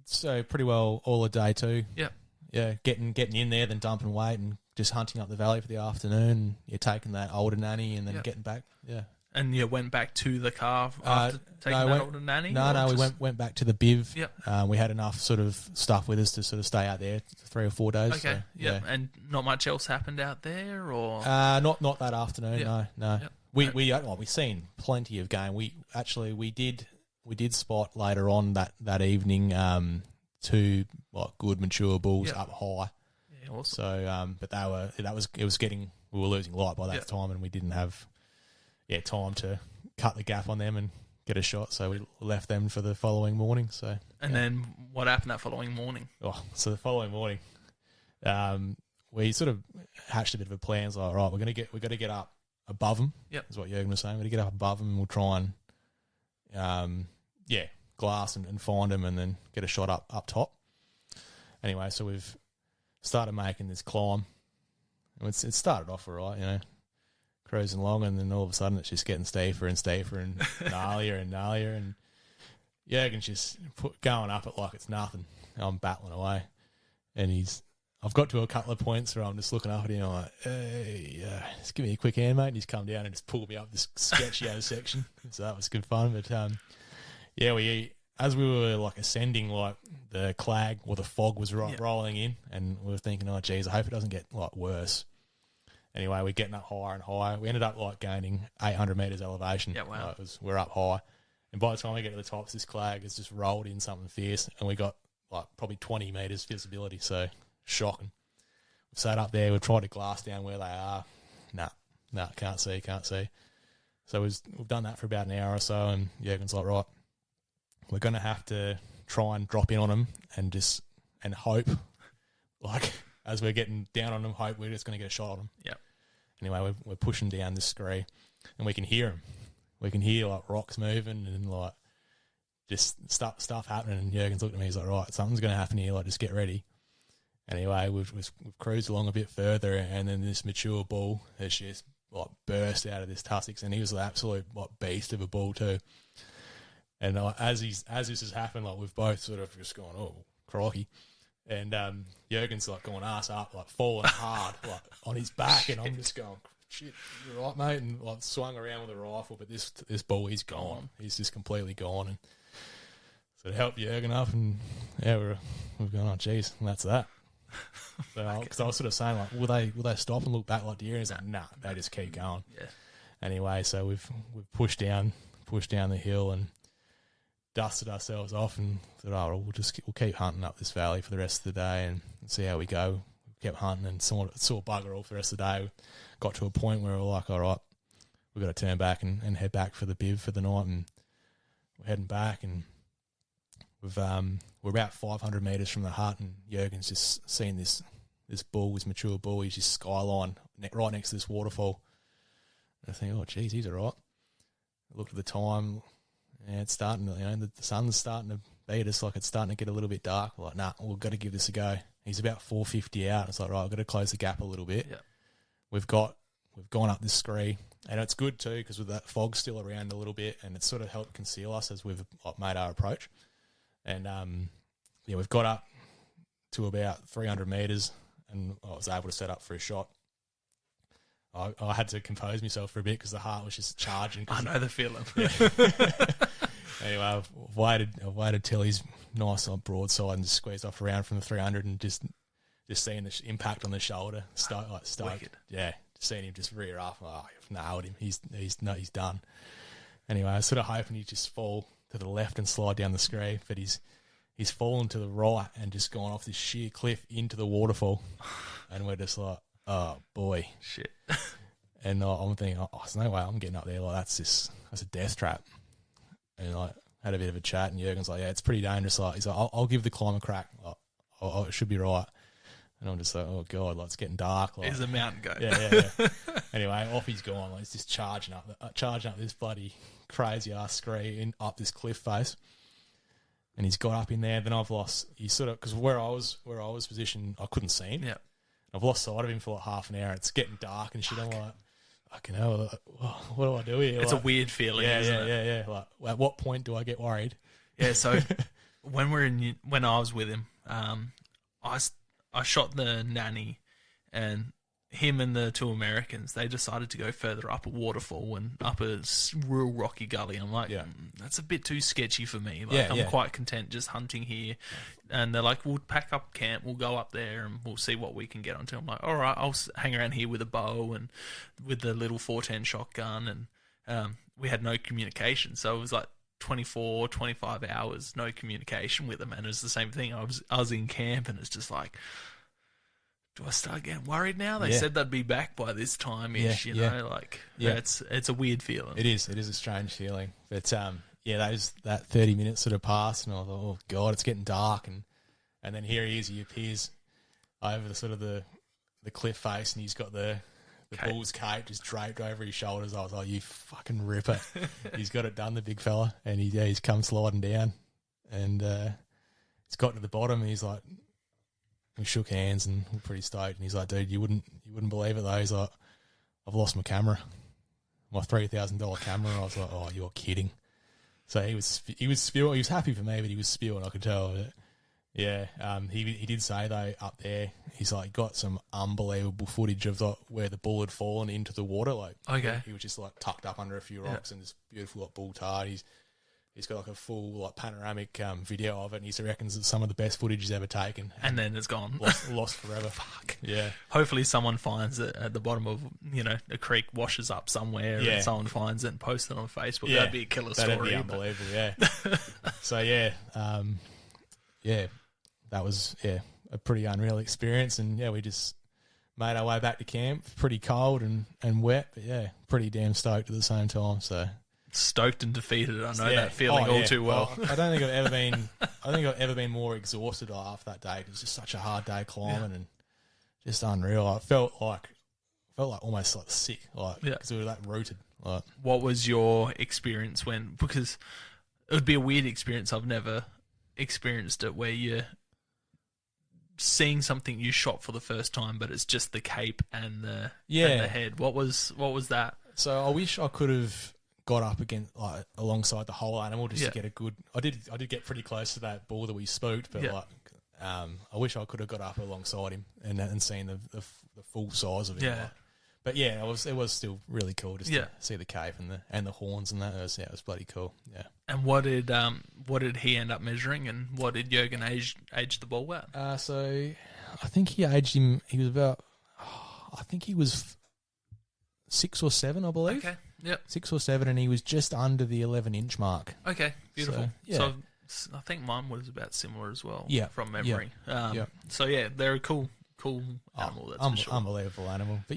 So pretty well all of day 2. Yep. Yeah, getting in there, then dumping weight and just hunting up the valley for the afternoon. You're taking that older nanny and then getting back. Yeah. And you went back to the car after taking that older nanny? No, we went back to the biv. Yep. We had enough sort of stuff with us to sort of stay out there 3 or 4 days. Okay. So, yeah. And not much else happened out there, or not that afternoon. Yep. No. Yep. We seen plenty of game. We did spot later on that evening 2 good mature bulls up high. Yeah, awesome. So but we were losing light by that time, and we didn't have time to cut the gap on them and get a shot, so we left them for the following morning. So then what happened that following morning? So the following morning, we sort of hatched a bit of a plan. It's like, right, we're got to get up above them. Yep, is what Jurgen was saying. We're going to get up above them, and we'll try and glass and find them, and then get a shot up top. Anyway, so we've started making this climb. It started off all right, you know, cruising along, and then all of a sudden it's just getting steeper and steeper and gnarlier and gnarlier, and Jurgen's just going up it like it's nothing. I'm battling away, and I've got to a couple of points where I'm just looking up at him, I'm like, hey, just give me a quick hand, mate. And he's come down and just pulled me up this sketchy section. So that was good fun. But as we were like ascending, like the clag or the fog was rolling in, and we were thinking, oh geez, I hope it doesn't get like worse. Anyway, we're getting up higher and higher. We ended up like gaining 800 meters elevation. Yeah, wow. We're up high, and by the time we get to the tops, this clag has just rolled in something fierce, and we got like probably 20 meters visibility. So shocking. We've sat up there. We've tried to glass down where they are. Nah, can't see. So we've done that for about an hour or so, and Jurgen's like, right, we're going to have to try and drop in on them and hope, like, as we're getting down on them, hope we're just going to get a shot on them. Yeah. Anyway, we're pushing down this scree, and we can hear them. We can hear, like, rocks moving and, like, just stuff happening, and Jurgen's looked at me, he's like, right, something's going to happen here, like, just get ready. Anyway, we've cruised along a bit further, and then this mature bull has just, like, burst out of this tussocks, and he was an absolute, like, beast of a bull too. And as this has happened, like, we've both sort of just gone, oh, crikey. And Jurgen's, like, going ass up, like, falling hard, like, on his back, and I'm just going, shit, you right, mate? And, like, swung around with a rifle, but this bull, he's gone. He's just completely gone. And so to help Jurgen up, and, yeah, we've gone, oh, geez, and that's that. So, because I was sort of saying, like, will they stop and look back like deer? And he's like, nah, they just keep going. Yeah. Anyway, so we've pushed down the hill and dusted ourselves off, and thought, oh, we'll keep hunting up this valley for the rest of the day and see how we go. We kept hunting and saw bugger all for the rest of the day. Got to a point where we were like, all right, we've got to turn back and head back for the biv for the night, and we're heading back, and we're about 500 metres from the hut, and Jurgen's just seen this bull, this mature bull. He's just skyline right next to this waterfall. And I think, oh, geez, he's all right. I looked at the time, and it's starting to, the sun's starting to beat us, like it's starting to get a little bit dark. We're like, nah, we've got to give this a go. He's about 450 out. It's like, right, I've got to close the gap a little bit. Yeah. We've gone up this scree, and it's good too, because with that fog still around a little bit, and it's sort of helped conceal us as we've made our approach. And we've got up to about 300 metres, and I was able to set up for a shot. I had to compose myself for a bit because the heart was just charging. I know the feeling. Yeah. Anyway, I've waited till he's nice on broadside and just squeezed off around from the 300, and just seeing the impact on the shoulder, stoked. Wicked. Yeah, seeing him just rear up. Oh, I've nailed him. He's done. Anyway, I was sort of hoping he'd just fall to the left and slide down the scree, but he's fallen to the right and just gone off this sheer cliff into the waterfall, and we're just like, oh boy, shit. And I'm thinking, oh, there's no way I'm getting up there. Like that's a death trap. And I had a bit of a chat, and Jurgen's like, yeah, it's pretty dangerous. Like he's like, I'll give the climb a crack. Like, it should be right. And I'm just like, oh god, like it's getting dark. Like, There's a mountain goat. Yeah. Anyway, off he's gone. Like he's just charging up this bloody crazy ass scree and up this cliff face. And he's got up in there. Then I've lost. He's sort of, because where I was positioned, I couldn't see him. Yeah. I've lost sight of him for like half an hour. It's getting dark and shit. I'm like, fucking hell, what do I do here? It's like, a weird feeling. Isn't it? Yeah. Like, at what point do I get worried? Yeah. So when I was with him, I shot the nanny, and him and the two Americans, they decided to go further up a waterfall and up a real rocky gully. I'm like, that's a bit too sketchy for me. Like, I'm quite content just hunting here. And they're like, we'll pack up camp, we'll go up there and we'll see what we can get onto. I'm like, all right, I'll hang around here with a bow and with the little 410 shotgun. And we had no communication. So it was like 24, 25 hours, no communication with them. And it was the same thing. I was in camp, and it's just like, do I start getting worried now? They said they'd be back by this time-ish, you know, like, it's a weird feeling. It is a strange feeling. But, that 30 minutes sort of passed, and I thought, oh, God, it's getting dark. And then here he appears over the sort of the cliff face, and he's got the bull's cape just draped over his shoulders. I was like, you fucking ripper. He's got it done, the big fella. And he's come sliding down. And he's got to the bottom, and he's like, we shook hands and we're pretty stoked. And he's like, dude, you wouldn't believe it though. He's like, I've lost my camera, my $3,000 camera. I was like, oh, you're kidding. So he was spewing. He was happy for me, but he was spewing. I could tell. But yeah, he did say though up there, he's like got some unbelievable footage of where the bull had fallen into the water. Like, okay, he was just like tucked up under a few rocks and this beautiful like bull Tahr. He's got like a full like panoramic video of it, and he reckons it's some of the best footage he's ever taken. And then it's gone. Lost forever. Fuck. Yeah. Hopefully someone finds it at the bottom of, a creek washes up somewhere and someone finds it and posts it on Facebook. Yeah. That'd be a killer story. That'd be unbelievable, yeah. So, that was, a pretty unreal experience. And, we just made our way back to camp. Pretty cold and wet, but, pretty damn stoked at the same time, so... Stoked and defeated. I know that feeling all too well. I don't think I've ever been more exhausted after that day. It was just such a hard day climbing and just unreal. I felt like almost like sick, because we were that rooted. Like, what was your experience because it would be a weird experience. I've never experienced it where you're seeing something you shot for the first time, but it's just the cape and the head. What was that? So I wish I could have got up against alongside the whole animal just to get a good. I did get pretty close to that bull that we spooked, but I wish I could have got up alongside him and seen the full size of him. Yeah. But it was still really cool just to see the cape and the horns and that. It was bloody cool. Yeah. And what did he end up measuring, and what did Jürgen age the bull at? So I think he aged him. He was about. I think he was 6 or 7, I believe. Okay. Yep. 6 or 7, and he was just under the 11-inch mark. Okay, beautiful. So I think mine was about similar as well. Yeah, from memory. So they're a cool animal. That's for sure. Unbelievable animal. But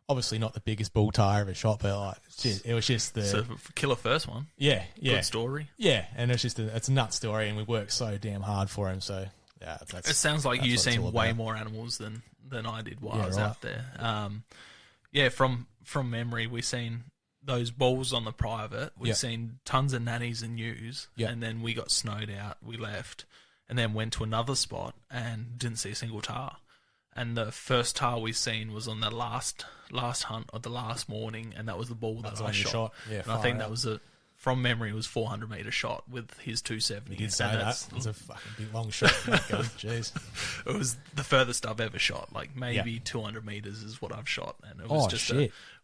obviously not the biggest bull Tahr ever shot, but it was just the killer first one. Yeah. Good story. Yeah, and it's just it's a nut story, and we worked so damn hard for him. So it sounds like you've seen way more animals than I did while I was out there. From memory, we've seen those bulls on the private. We've seen tons of nannies and ewes, and then we got snowed out. We left, and then went to another spot and didn't see a single Tahr. And the first Tahr we seen was on the last hunt of the last morning, and that was the bull that I shot. Yeah, and I think that was from memory, it was 400-meter shot with his 270. You did say that. It's a fucking big long shot. Jeez. It was the furthest I've ever shot. Like maybe 200 meters is what I've shot, and it was just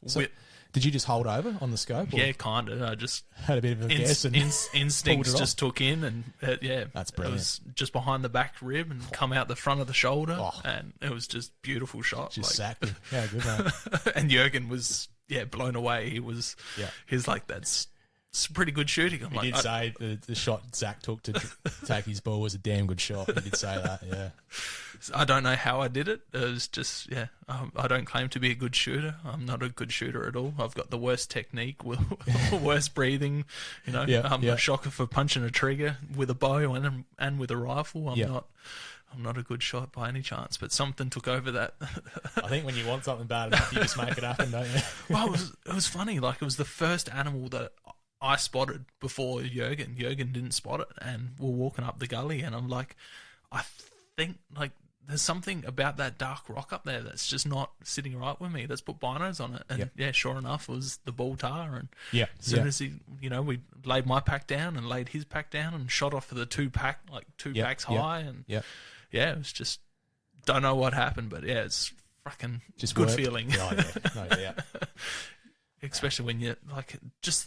so did you just hold over on the scope? Or? Yeah, kind of. I just had a bit of a guess and instincts just took in, and that's brilliant. It was just behind the back rib and come out the front of the shoulder, and it was just beautiful shot. Just sacked him. Yeah, good man. And Jürgen was blown away. He's like, that's pretty good shooting. He did say the shot Zach took to take his ball was a damn good shot. He did say that, yeah. I don't know how I did it. It was just, I don't claim to be a good shooter. I'm not a good shooter at all. I've got the worst technique, worst breathing. I'm a shocker for punching a trigger with a bow and with a rifle. I'm not a good shot by any chance, but something took over that. I think when you want something bad enough, you just make it happen, don't you? Well, it was funny. Like, it was the first animal that I spotted before Jürgen. Jürgen didn't spot it, and we're walking up the gully, and I'm like, I think there's something about that dark rock up there that's just not sitting right with me. Let's put binos on it, and sure enough, it was the bull Tahr. And as soon as he, we laid my pack down and laid his pack down and shot off for the two packs high, and it was just don't know what happened, but it's fucking just good feeling. Especially when you just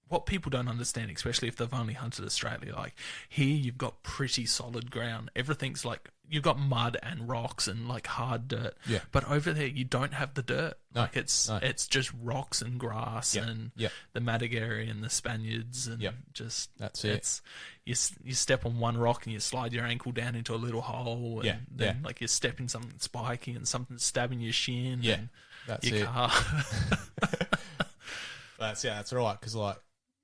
what people don't understand, especially if they've only hunted Australia, like here you've got pretty solid ground. Everything's like you've got mud and rocks and like hard dirt. Yeah. But over there you don't have the dirt. No, it's just rocks and grass and the Madagascar and the Spaniards and just that's it. You step on one rock and you slide your ankle down into a little hole and then you step in something spiky and something stabbing your shin. Yeah, and that's your car. That's right, because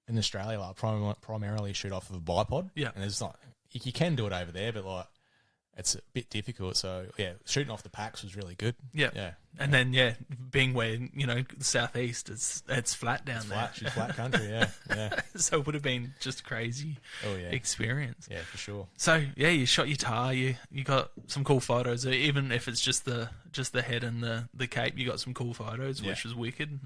in Australia, primarily shoot off of a bipod. Yeah, and there's not you can do it over there, but it's a bit difficult. So yeah, shooting off the packs was really good. Yeah. Yeah. And then being where the southeast, it's flat down there. It's flat country. Yeah, yeah. So it would have been just a crazy experience. Yeah, for sure. So yeah, you shot your Tahr. You got some cool photos. Even if it's just the head and the cape, you got some cool photos, which was wicked.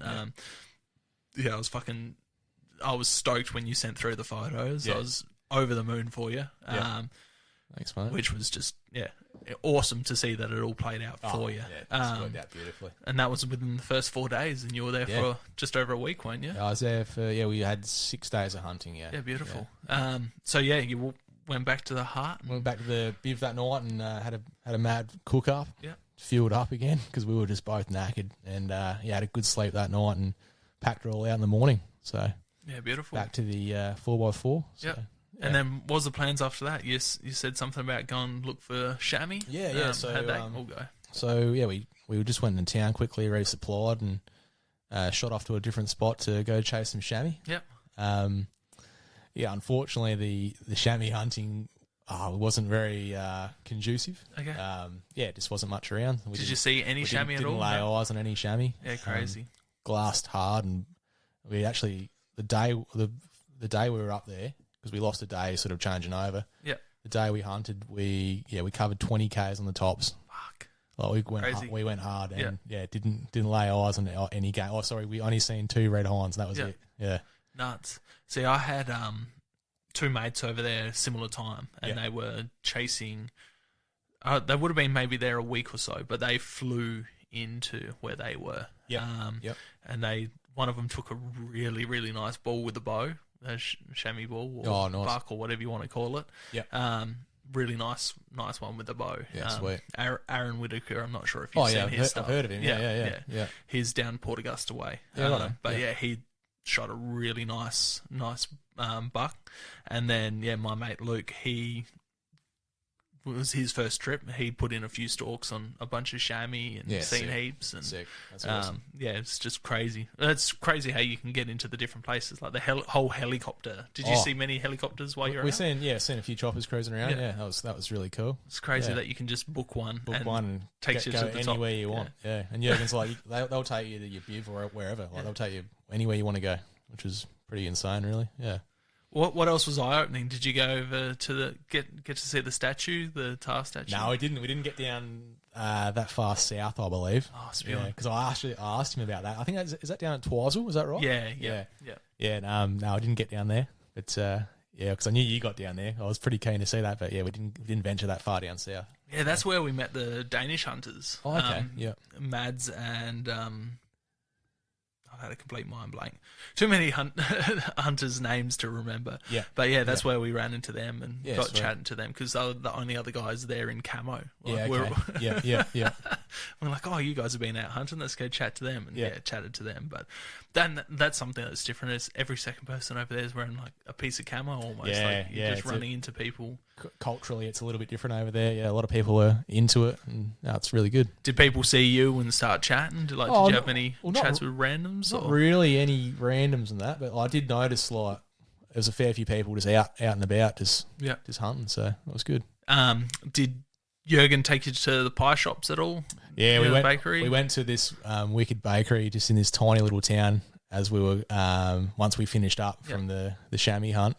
I was stoked when you sent through the photos. I was over the moon for you. Thanks, mate. Which was just awesome to see that it all played out for you. Yeah, it worked out beautifully. And that was within the first 4 days, and you were there for just over a week, weren't you? I was there for we had 6 days of hunting. Yeah, beautiful. So you went back to the Heart. Went back to the Biv that night and had a mad cook up. Yeah, fueled up again because we were just both knackered, and had a good sleep that night and packed it all out in the morning. So beautiful. Back to the 4x4. So. Yep. Yeah. And then what was the plans after that? You said something about going look for chamois. Yeah. So how'd that all go? So we just went into town quickly, resupplied, and shot off to a different spot to go chase some chamois. Yep. Unfortunately the chamois hunting wasn't very conducive. Okay. It just wasn't much around. Did you see any chamois at all? Didn't lay eyes on any chamois. Yeah, crazy. Glassed hard, and we actually the day we were up there, because we lost a day sort of changing over. Yeah. The day we hunted, we covered 20 Ks on the tops. Fuck. Like we went hard, and didn't lay eyes on any game. Oh, sorry, we only seen 2 red hinds, and that was it. Yeah. Nuts. See, I had 2 mates over there similar time, and they were chasing. They would have been maybe there a week or so, but they flew into where they were. And one of them took a really, really nice ball with a bow. A chamois ball or nice. buck or whatever you want to call it. Yeah. Really nice one with the bow. Yeah, sweet. Aaron Whitaker, I'm not sure if you've seen his stuff. I've heard of him. Yeah. He's down Port Augusta way. He shot a really nice buck. And then, my mate Luke, was his first trip. He put in a few stalks on a bunch of chamois and seen heaps. And sick. That's awesome. It's just crazy. It's crazy how you can get into the different places, like the whole helicopter. Did you see many helicopters while you're out? Seen a few choppers cruising around. Yeah, that was really cool. It's crazy that you can just book one and takes you go to the top. anywhere you want. Yeah, and Jurgen's like they'll take you to your Biv or wherever. Like they'll take you anywhere you want to go, which is pretty insane, really. Yeah. What else was eye opening? Did you go over to get to see the statue, the Tahr statue? No, we didn't. We didn't get down that far south, I believe. Oh, spewing. Because I asked him about that. I think is that down at Twizel? Is that right? Yeah. No, I didn't get down there, but because I knew you got down there. I was pretty keen to see that, but we didn't venture that far down south. Yeah, that's where we met the Danish hunters. Oh, okay. Mads and I've had a complete mind blank. Too many hunters' names to remember. Yeah. But that's where we ran into them and got chatting to them because they were the only other guys there in camo. Yeah. We're like, oh, you guys have been out hunting. Let's go chat to them. And chatted to them. But then that's something that's different. Is every second person over there is wearing like a piece of camo almost. You're just running into people. Culturally, it's a little bit different over there. Yeah, a lot of people are into it, and it's really good. Did people see you and start chatting? Did you have any chats with randoms? Not really any randoms and that, but I did notice there was a fair few people just out and about, just hunting. So that was good. Did Jurgen take you to the pie shops at all? Yeah, we went. Bakery? We went to this wicked bakery just in this tiny little town. As we were once we finished up from the chamois hunt.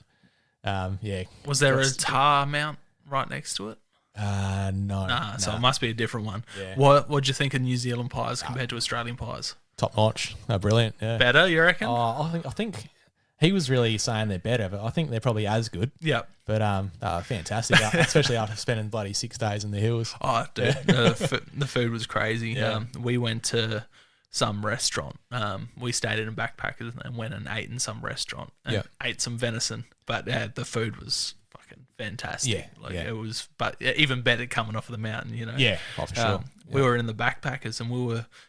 Was there a Tahr mount right next to it? No. So it must be a different one. Yeah. What'd you think of New Zealand pies compared to Australian pies? Top notch. Brilliant. Yeah. Better, you reckon? I think he was really saying they're better, but I think they're probably as good. Yeah. But fantastic, especially after spending bloody 6 days in the hills. Oh, dude, the food was crazy. Yeah. We went to some restaurant. We stayed in a backpackers and went and ate in some restaurant and ate some venison. But the food was fucking fantastic. It was, but even better coming off of the mountain, Yeah, for sure. We were in the backpackers and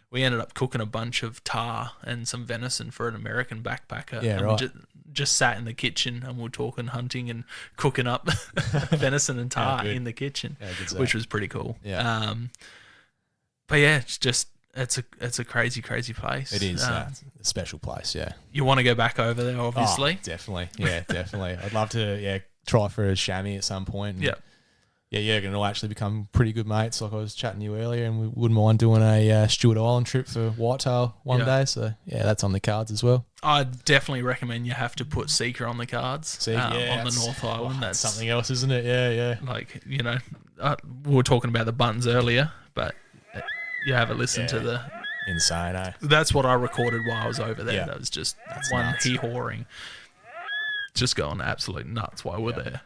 we ended up cooking a bunch of Tahr and some venison for an American backpacker. Yeah, and right. We just sat in the kitchen and we were talking hunting and cooking up venison and Tahr in the kitchen, which was pretty cool. Yeah. But it's a crazy place. It is a special place. Yeah. You want to go back over there, obviously. Definitely. Yeah, definitely. I'd love to. Try for a chamois at some point. And, Jürgen will actually become pretty good mates. Like I was chatting to you earlier, and we wouldn't mind doing a Stewart Island trip for whitetail one day. So yeah, that's on the cards as well. I definitely recommend you have to put Seeker on the cards on the North Island. That's something else, isn't it? Yeah. Like, you know, we were talking about the buttons earlier, but you have a listen to the... Insane, eh? That's what I recorded while I was over there. Yeah. That was just one nuts. hee-hawing. Just going absolute nuts while we're there.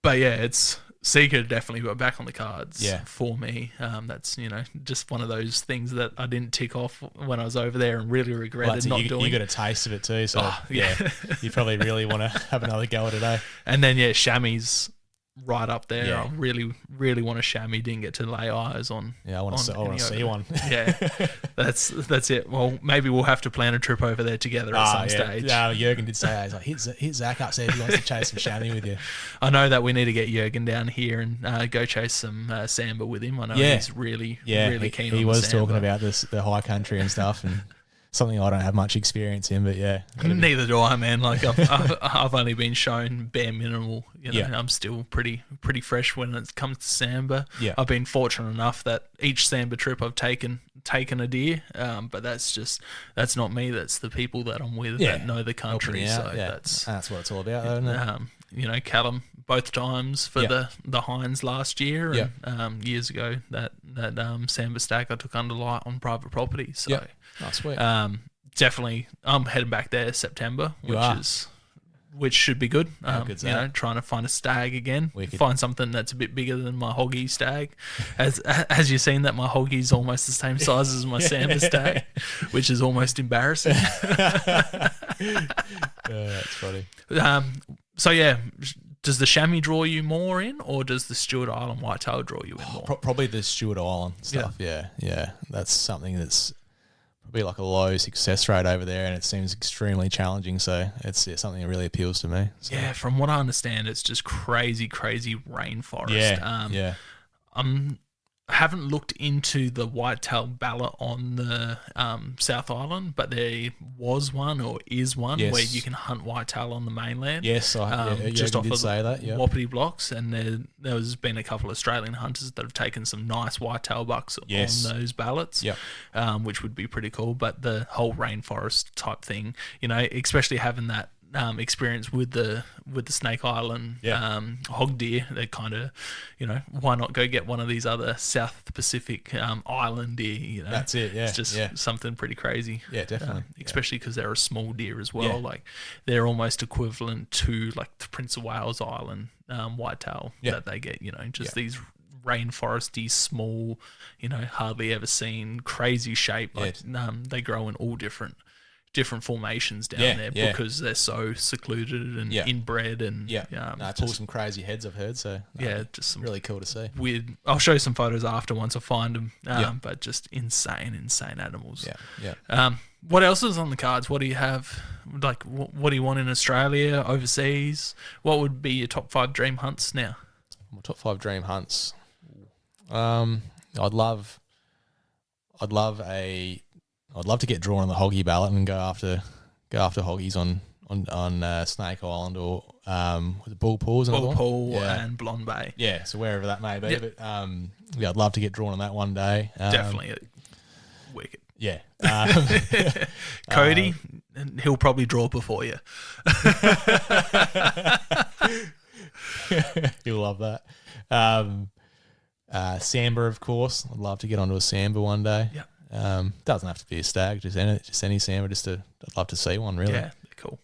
But yeah, it's... Seeker definitely got back on the cards for me. That's, you know, just one of those things that I didn't tick off when I was over there and really regretted not doing. You got a taste of it too, so you probably really want to have another go at it, eh? And then chamois right up there. I really, really want a chamois. Didn't get to lay eyes on. Yeah, I want to see one. Yeah, that's it. Well, maybe we'll have to plan a trip over there together at some stage. Yeah, Jürgen did say, he's like, hit Zach up, said he wants to chase some chamois with you. I know that we need to get Jürgen down here and go chase some samba with him. I know he's really keen on he was samba. talking about the high country and stuff, and something I don't have much experience in, but yeah. Neither do I, man. Like I've only been shown bare minimal. You know, I'm still pretty fresh when it comes to samba. Yeah. I've been fortunate enough that each samba trip I've taken a deer, but that's not me. That's the people that I'm with that know the country. So that's what it's all about, though, isn't it? You know, Callum both times for the hinds last year, and years ago that samba stack I took under light on private property. So. Oh, sweet. Definitely, I'm heading back there September, which should be good. Good's you that? know, trying to find a stag again, Wicked. find something that's a bit bigger than my hoggy stag. As you've seen, that my hoggy's almost the same size as my samba stag, which is almost embarrassing. That's funny. So yeah. Does the chamois draw you more in, or does the Stewart Island whitetail draw you in more? Probably the Stewart Island stuff. Yeah. That's something that's probably like a low success rate over there, and it seems extremely challenging. So it's something that really appeals to me. So. Yeah, from what I understand, it's just crazy rainforest. I haven't looked into the whitetail ballot on the South Island, but there was one or is one where you can hunt whitetail on the mainland. Yes, just off of say that, Wapiti blocks, and there's been a couple of Australian hunters that have taken some nice whitetail bucks on those ballots, which would be pretty cool. But the whole rainforest type thing, you know, especially having that experience with the Snake Island hog deer, they kind of, you know, why not go get one of these other South Pacific island deer, you know. That's it, it's just something pretty crazy. Yeah, definitely. Especially because they're a small deer as well. Like they're almost equivalent to like the Prince of Wales Island whitetail that they get, you know, just these rainforesty, small, you know, hardly ever seen, crazy shape. Like they grow in all different formations down there because they're so secluded and inbred and pull some crazy heads I've heard, so just some really cool to see. Weird. I'll show you some photos after once I find them. But just insane animals. What else is on the cards? What do you have? Like, what do you want in Australia, overseas? What would be your top 5 dream hunts now? My top 5 dream hunts. I'd love to get drawn on the hoggy ballot and go after hoggies on Snake Island or was it Bull Paws? Bull Paw and Blonde Bay. Yeah, so wherever that may be. But I'd love to get drawn on that one day. Definitely wicked. Yeah. Cody, he'll probably draw before you. He'll love that. Samba, of course. I'd love to get onto a Samba one day. Yeah. Doesn't have to be a stag, just any Samba. I'd love to see one, really. Yeah, cool.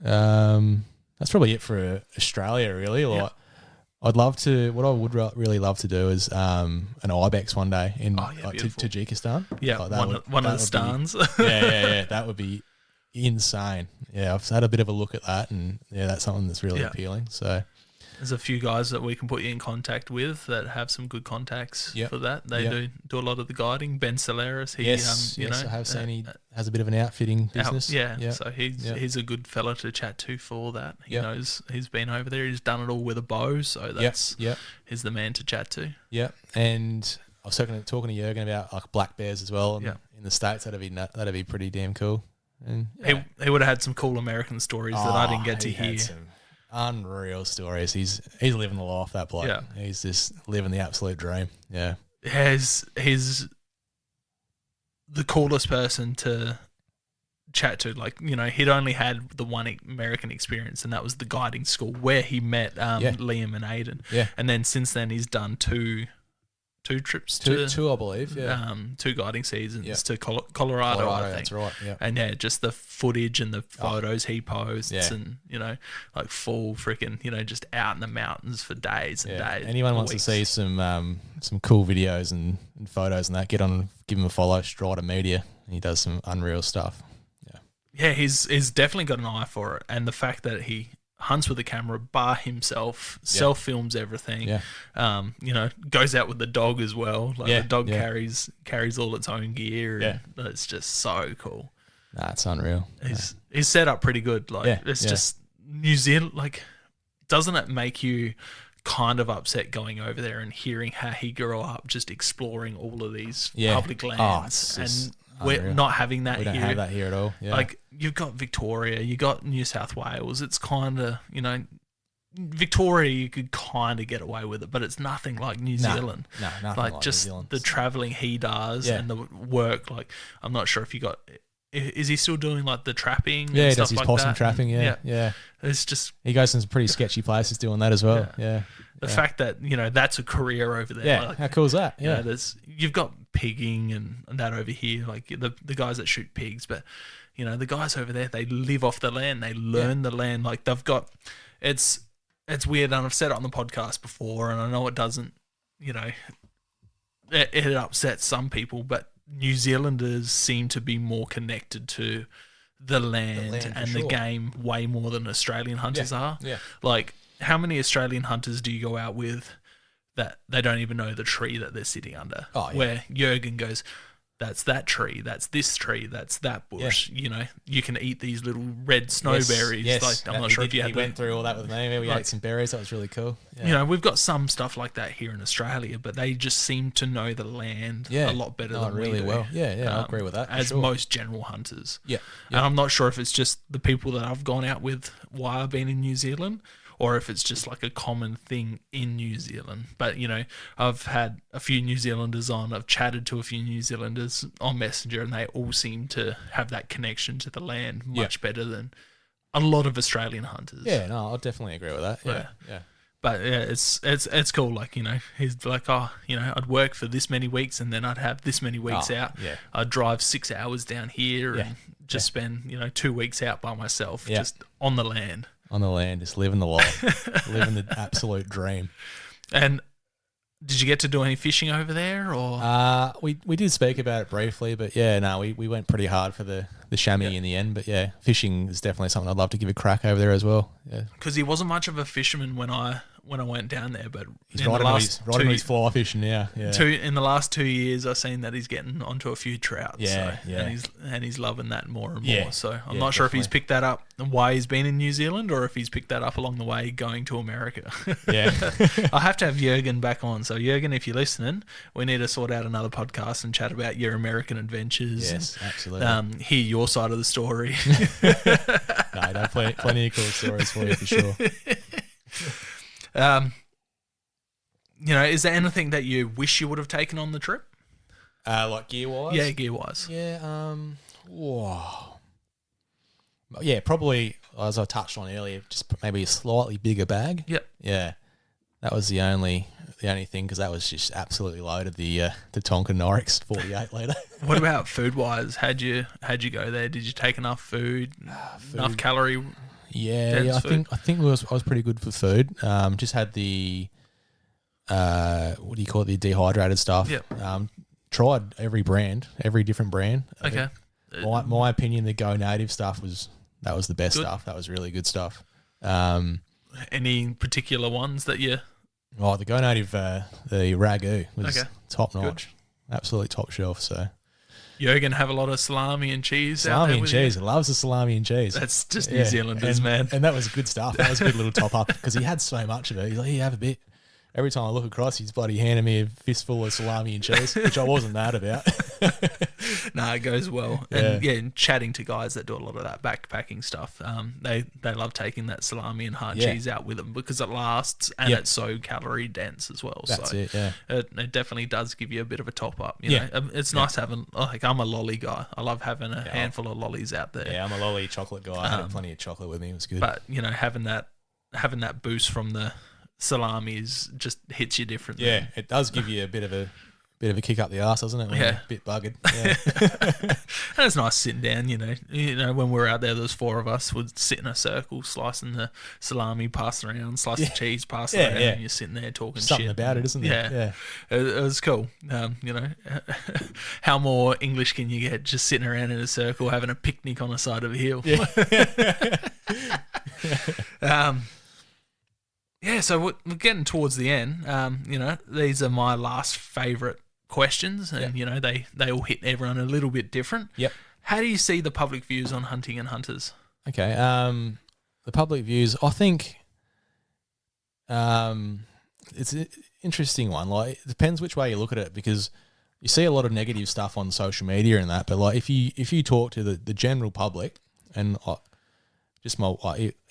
That's probably it for Australia, really. Like, I'd love to. What I would really love to do is an ibex one day in Tajikistan. Yeah, like one of the stands. Yeah. That would be insane. Yeah, I've had a bit of a look at that, and that's something that's really appealing. So. There's a few guys that we can put you in contact with that have some good contacts for that. They do a lot of the guiding. Ben Solaris, I have seen he has a bit of an outfitting business. So he's a good fella to chat to for all that. He knows, he's been over there. He's done it all with a bow, so he's the man to chat to. Yeah, and I was talking to Jürgen about like black bears as well. In the States, that'd be pretty damn cool. And he would have had some cool American stories that I didn't get to hear. Unreal stories. He's living the life, that bloke. Yeah. He's just living the absolute dream. Yeah. He's the coolest person to chat to. Like, you know, he'd only had the one American experience, and that was the guiding school where he met Liam and Aiden. Yeah. And then since then he's done two trips Two, I believe. Yeah. 2 guiding seasons to Colorado, I think. That's right. Yeah. And yeah, just the footage and the photos he posts, and you know, like full freaking, you know, just out in the mountains for days and days. Anyone wants weeks. to see some cool videos and photos and that, give him a follow. Strata Media. He does some unreal stuff. Yeah, he's definitely got an eye for it, and the fact that he hunts with a camera by himself, self-films everything. Yeah. You know, goes out with the dog as well. Like the dog carries all its own gear. And it's just so cool. Nah, it's unreal. He's set up pretty good. Like it's just New Zealand. Like, doesn't it make you kind of upset going over there and hearing how he grew up just exploring all of these public lands and we're not having that here. We don't have that here at all. Yeah. Like, you've got Victoria, you got New South Wales. It's kind of, you know, Victoria, you could kind of get away with it, but it's nothing like New Zealand. No, nothing like just New Zealand. The traveling he does and the work. Like, I'm not sure if you got. Is he still doing like the trapping? Yeah, and he stuff does his like possum that? trapping. Yeah. It's just he goes to some pretty sketchy places doing that as well. Yeah. The fact that, you know, that's a career over there. Yeah, like, how cool is that? Yeah, you know, you've got pigging and that over here, like the guys that shoot pigs, but you know, the guys over there, they live off the land, they learn the land. Like, they've got, it's weird, and I've said it on the podcast before, and I know it doesn't, you know, it upsets some people, but New Zealanders seem to be more connected to the land and the game way more than Australian hunters are. Yeah. Like, how many Australian hunters do you go out with that they don't even know the tree that they're sitting under? Oh, yeah. Where Jurgen goes, that's that tree, that's this tree, that's that bush. You know, you can eat these little red snowberries. Yes. Like, I'm not sure if you had. He went through all that with me. We ate some berries. That was really cool. Yeah. You know, we've got some stuff like that here in Australia, but they just seem to know the land a lot better than really we do. Well. Yeah, I agree with that. As most general hunters. Yeah. And I'm not sure if it's just the people that I've gone out with while I've been in New Zealand, or if it's just like a common thing in New Zealand. But, you know, I've had a few New Zealanders on, I've chatted to a few New Zealanders on Messenger, and they all seem to have that connection to the land much better than a lot of Australian hunters. Yeah, no, I'll definitely agree with that. Yeah. But yeah, it's cool. Like, you know, he's like, oh, you know, I'd work for this many weeks and then I'd have this many weeks out. Yeah. I'd drive 6 hours down here and just spend, you know, 2 weeks out by myself, just on the land. On the land, just living the life, living the absolute dream. And did you get to do any fishing over there, or? We did speak about it briefly, but we went pretty hard for the chamois in the end. But yeah, fishing is definitely something I'd love to give a crack over there as well. Yeah, because he wasn't much of a fisherman when I went down there, but he's right into his fly fishing now. Yeah. In the last 2 years, I've seen that he's getting onto a few trout. And he's loving that more and more. So I'm not sure if he's picked that up and why he's been in New Zealand, or if he's picked that up along the way going to America. Yeah, I have to have Jurgen back on. So Jurgen, if you're listening, we need to sort out another podcast and chat about your American adventures. Yes, absolutely. Hear your side of the story. No, plenty of cool stories for you for sure. You know, is there anything that you wish you would have taken on the trip? Like gear-wise? Yeah, gear-wise. Yeah, whoa. Yeah, probably, as I touched on earlier, just maybe a slightly bigger bag. Yep. Yeah. That was the only thing, because that was just absolutely loaded, the Tonka Norix 48 litre. What about food-wise? How'd you go there? Did you take enough food? Enough calorie? Yeah, I think I was pretty good for food. Just had the what do you call it? The dehydrated stuff. Yep. Tried every different brand. Okay. My opinion, the Go Native stuff was the best stuff. That was really good stuff. Any particular ones that you? Oh, the Go Native, the Ragu was top notch, absolutely top shelf. So. Jurgen have a lot of salami and cheese. Salami and cheese. He loves the salami and cheese. That's just New Zealanders, man. And that was good stuff. That was a good little top up, because he had so much of it. He's like, "Here, have a bit." every time I look across, he's bloody handing me a fistful of salami and cheese, which I wasn't mad about. No, it goes well. And and chatting to guys that do a lot of that backpacking stuff, they love taking that salami and hard cheese out with them because it lasts and it's so calorie dense as well. That's so it, yeah. It definitely does give you a bit of a top up. You know, it's nice having, like, I'm a lolly guy. I love having a handful of lollies out there. Yeah, I'm a lolly chocolate guy. I had plenty of chocolate with me. It was good. But, you know, having that boost from the salamis just hits you differently. Yeah, it does give you a bit of a kick up the arse, doesn't it? When you're a bit buggered. Yeah. And it's nice sitting down, you know, when we were out there, there's 4 of us would sit in a circle, slicing the salami, pass around, slice the cheese, pass it around, and you're sitting there talking something shit. about it, isn't there? Yeah. It was cool. You know, how more English can you get just sitting around in a circle having a picnic on the side of a hill? Yeah. So we're getting towards the end. You know, these are my last favourite questions, and you know, they all hit everyone a little bit different. Yep. How do you see the public views on hunting and hunters? Okay. The public views, I think, it's an interesting one. Like, it depends which way you look at it, because you see a lot of negative stuff on social media and that. But like, if you talk to the general public, and just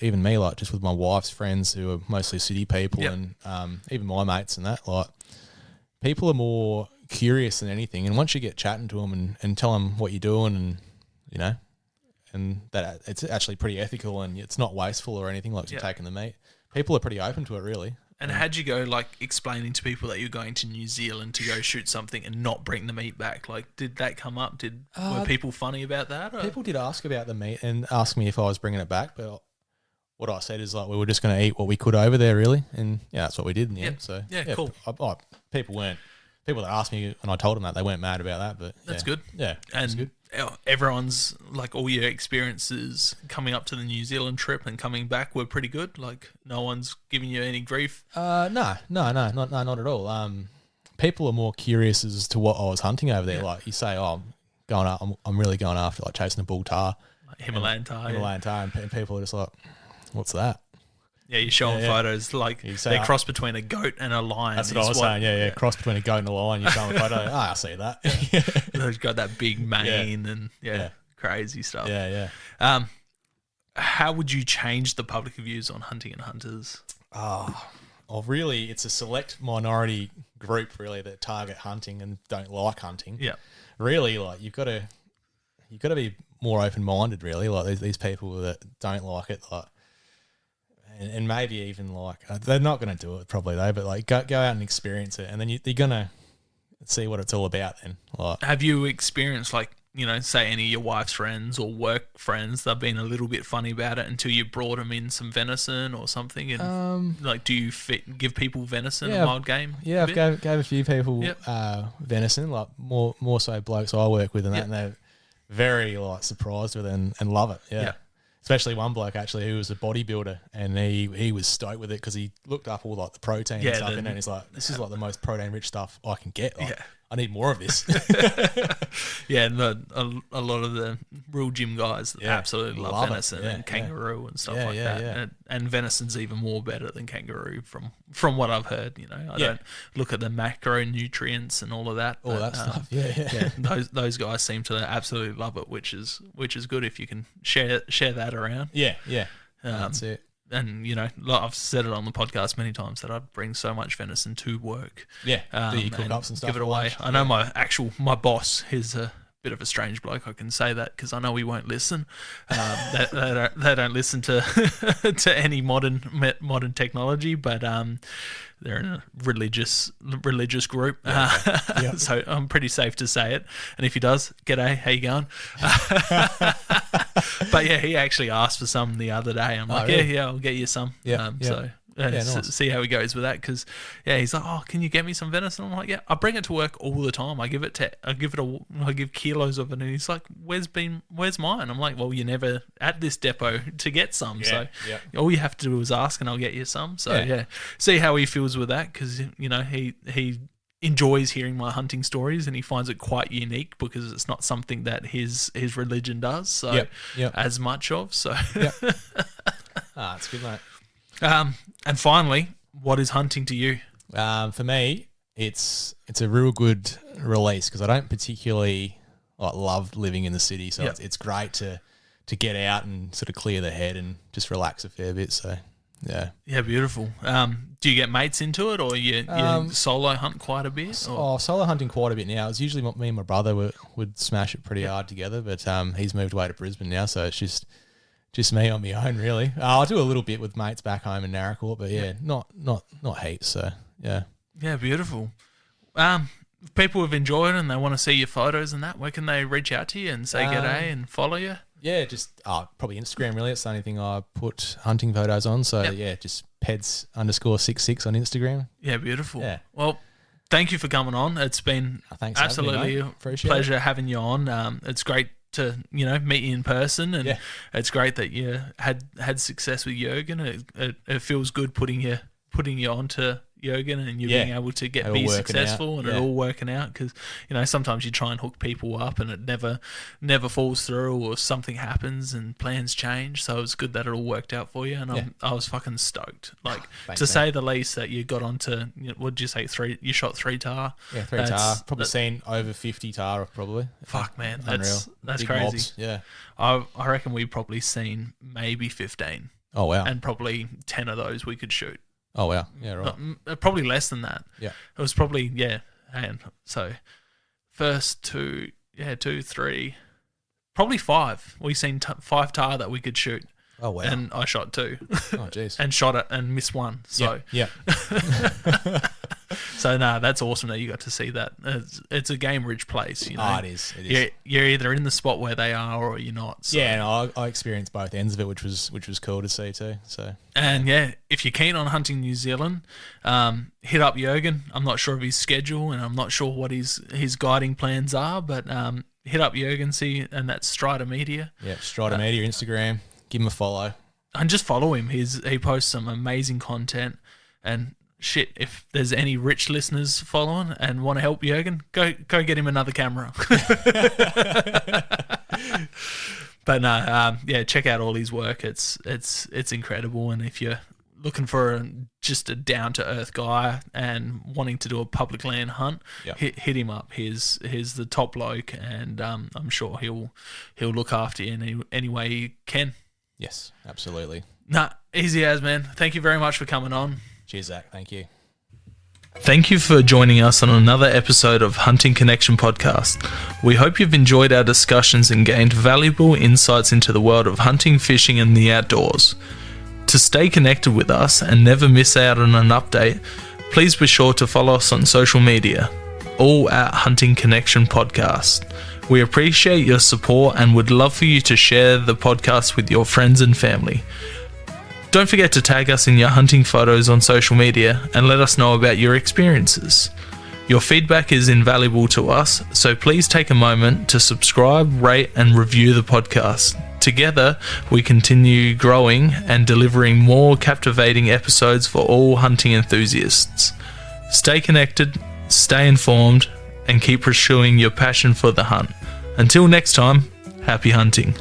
even me, like, just with my wife's friends who are mostly city people, and even my mates and that, like, people are more curious than anything. And once you get chatting to them and tell them what you're doing, and, you know, and that it's actually pretty ethical and it's not wasteful or anything, like you're taking the meat, people are pretty open to it, really. And how'd you go, like, explaining to people that you're going to New Zealand to go shoot something and not bring the meat back? Like, did that come up? Were people funny about that? Or? People did ask about the meat and ask me if I was bringing it back, but what I said is, like, we were just going to eat what we could over there, really. And that's what we did in the end. So cool. People that asked me and I told them that, they weren't mad about that, but that's good. Yeah, and good. Everyone's, like, all your experiences coming up to the New Zealand trip and coming back were pretty good. Like, no one's giving you any grief. No, not at all. People are more curious as to what I was hunting over there. Like, you say, I'm really going after, like, chasing a bull tahr, like Himalayan tahr, and people are just like, what's that? Yeah, you're showing photos like they're cross between a goat and a lion. That's what I was saying. Yeah, cross between a goat and a lion. You're showing a photo. I see that. They've got that big mane and crazy stuff. Yeah. How would you change the public views on hunting and hunters? Really, it's a select minority group, really, that target hunting and don't like hunting. Yeah. Really, like, you've got to be more open minded. Really, like these people that don't like it, like. And maybe even, like, they're not going to do it probably though, but, like, go out and experience it, and then you're going to see what it's all about then. Like, have you experienced, like, you know, say any of your wife's friends or work friends, they've been a little bit funny about it until you brought them in some venison or something? And like, do you give people venison and wild game? Yeah, I've gave a few people venison, like more so blokes I work with and that, and they're very, like, surprised with it and love it. Yeah. Especially one bloke, actually, who was a bodybuilder, and he was stoked with it because he looked up all, like, the protein and stuff in it, and he's like, this is, like, the most protein-rich stuff I can get. Like, I need more of this. And a lot of the real gym guys absolutely love venison and kangaroo and stuff like that. And venison's even more better than kangaroo from what I've heard. You know, I don't look at the macronutrients and all of that. All that stuff. Those guys seem to absolutely love it, which is good if you can share that around. Yeah. That's it. And, you know, like I've said it on the podcast many times that I bring so much venison to work. Yeah, do you cook ups and stuff? Give it away. I know my boss, he's a bit of a strange bloke. I can say that because I know he won't listen. They don't listen to to any modern technology, but they're in a religious group, so I'm pretty safe to say it. And if he does, g'day, how you going? But yeah, he actually asked for some the other day. I'm like, really? I'll get you some. So nice. See how he goes with that, because he's like, oh, can you get me some venison? I'm like, yeah, I bring it to work all the time. I give kilos of it, and he's like, where's mine? I'm like, well, you're never at this depot to get some, so all you have to do is ask, and I'll get you some. So see how he feels with that, because, you know, he enjoys hearing my hunting stories, and he finds it quite unique because it's not something that his religion does as much of. So that's good, mate. And finally, what is hunting to you? For me, it's a real good release because I don't particularly love living in the city, so it's great to get out and sort of clear the head and just relax a fair bit. So yeah, beautiful. Do you get mates into it, or you solo hunt quite a bit? Solo hunting quite a bit now. It's usually me and my brother would smash it pretty hard together, but he's moved away to Brisbane now, so it's just me on my own really. I'll do a little bit with mates back home in Narracourt, but not heaps. So yeah, beautiful. If people have enjoyed it and they want to see your photos and that, where can they reach out to you and say g'day and follow you? Yeah, just probably Instagram really. It's the only thing I put hunting photos on. So just peds_66 on Instagram. Yeah, beautiful. Yeah. Well, thank you for coming on. It's been absolutely a pleasure having you on. It's great to meet you in person, and it's great that you had success with Jürgen. It feels good putting you onto Jürgen and you being able to be successful and it all working out, because sometimes you try and hook people up and it never falls through, or something happens and plans change. So it's good that it all worked out for you, and I was fucking stoked, to say the least, that you got onto, what did you say, you shot 3 Tahr? Yeah, 3 Tahr. Probably seen over 50 Tahr probably. Fuck man, Unreal. That's Big crazy. Mobs. Yeah, I reckon we've probably seen maybe 15. Oh wow. And probably 10 of those we could shoot. Oh wow, yeah, right. Probably less than that. Yeah, it was probably and so first 2, 3, probably 5. We seen 5 Tahr that we could shoot. Oh wow, and I shot 2. Oh jeez, and shot it and missed 1. So yeah. So that's awesome that you got to see that. It's a game-rich place, Oh, it is. It is. You're either in the spot where they are or you're not. So. Yeah, and I experienced both ends of it, which was cool to see too. So and if you're keen on hunting New Zealand, hit up Jürgen. I'm not sure of his schedule, and I'm not sure what his guiding plans are, but hit up Jürgen, and that's Strider Media. Yeah, Strider Media, Instagram. Give him a follow. And just follow him. He posts some amazing content, and shit, if there's any rich listeners following and want to help Jürgen, go get him another camera. But no, check out all his work. It's incredible. And if you're looking for just a down to earth guy and wanting to do a public land hunt, hit him up. He's the top bloke, and I'm sure he'll look after you in any way he can. Yes, absolutely. Nah, easy as, man. Thank you very much for coming on. Cheers, Zach. Thank you. Thank you for joining us on another episode of Hunting Connection Podcast. We hope you've enjoyed our discussions and gained valuable insights into the world of hunting, fishing, and the outdoors. To stay connected with us and never miss out on an update, please be sure to follow us on social media, all at Hunting Connection Podcast. We appreciate your support and would love for you to share the podcast with your friends and family. Don't forget to tag us in your hunting photos on social media and let us know about your experiences. Your feedback is invaluable to us, so please take a moment to subscribe, rate, and review the podcast. Together, we continue growing and delivering more captivating episodes for all hunting enthusiasts. Stay connected, stay informed, and keep pursuing your passion for the hunt. Until next time, happy hunting.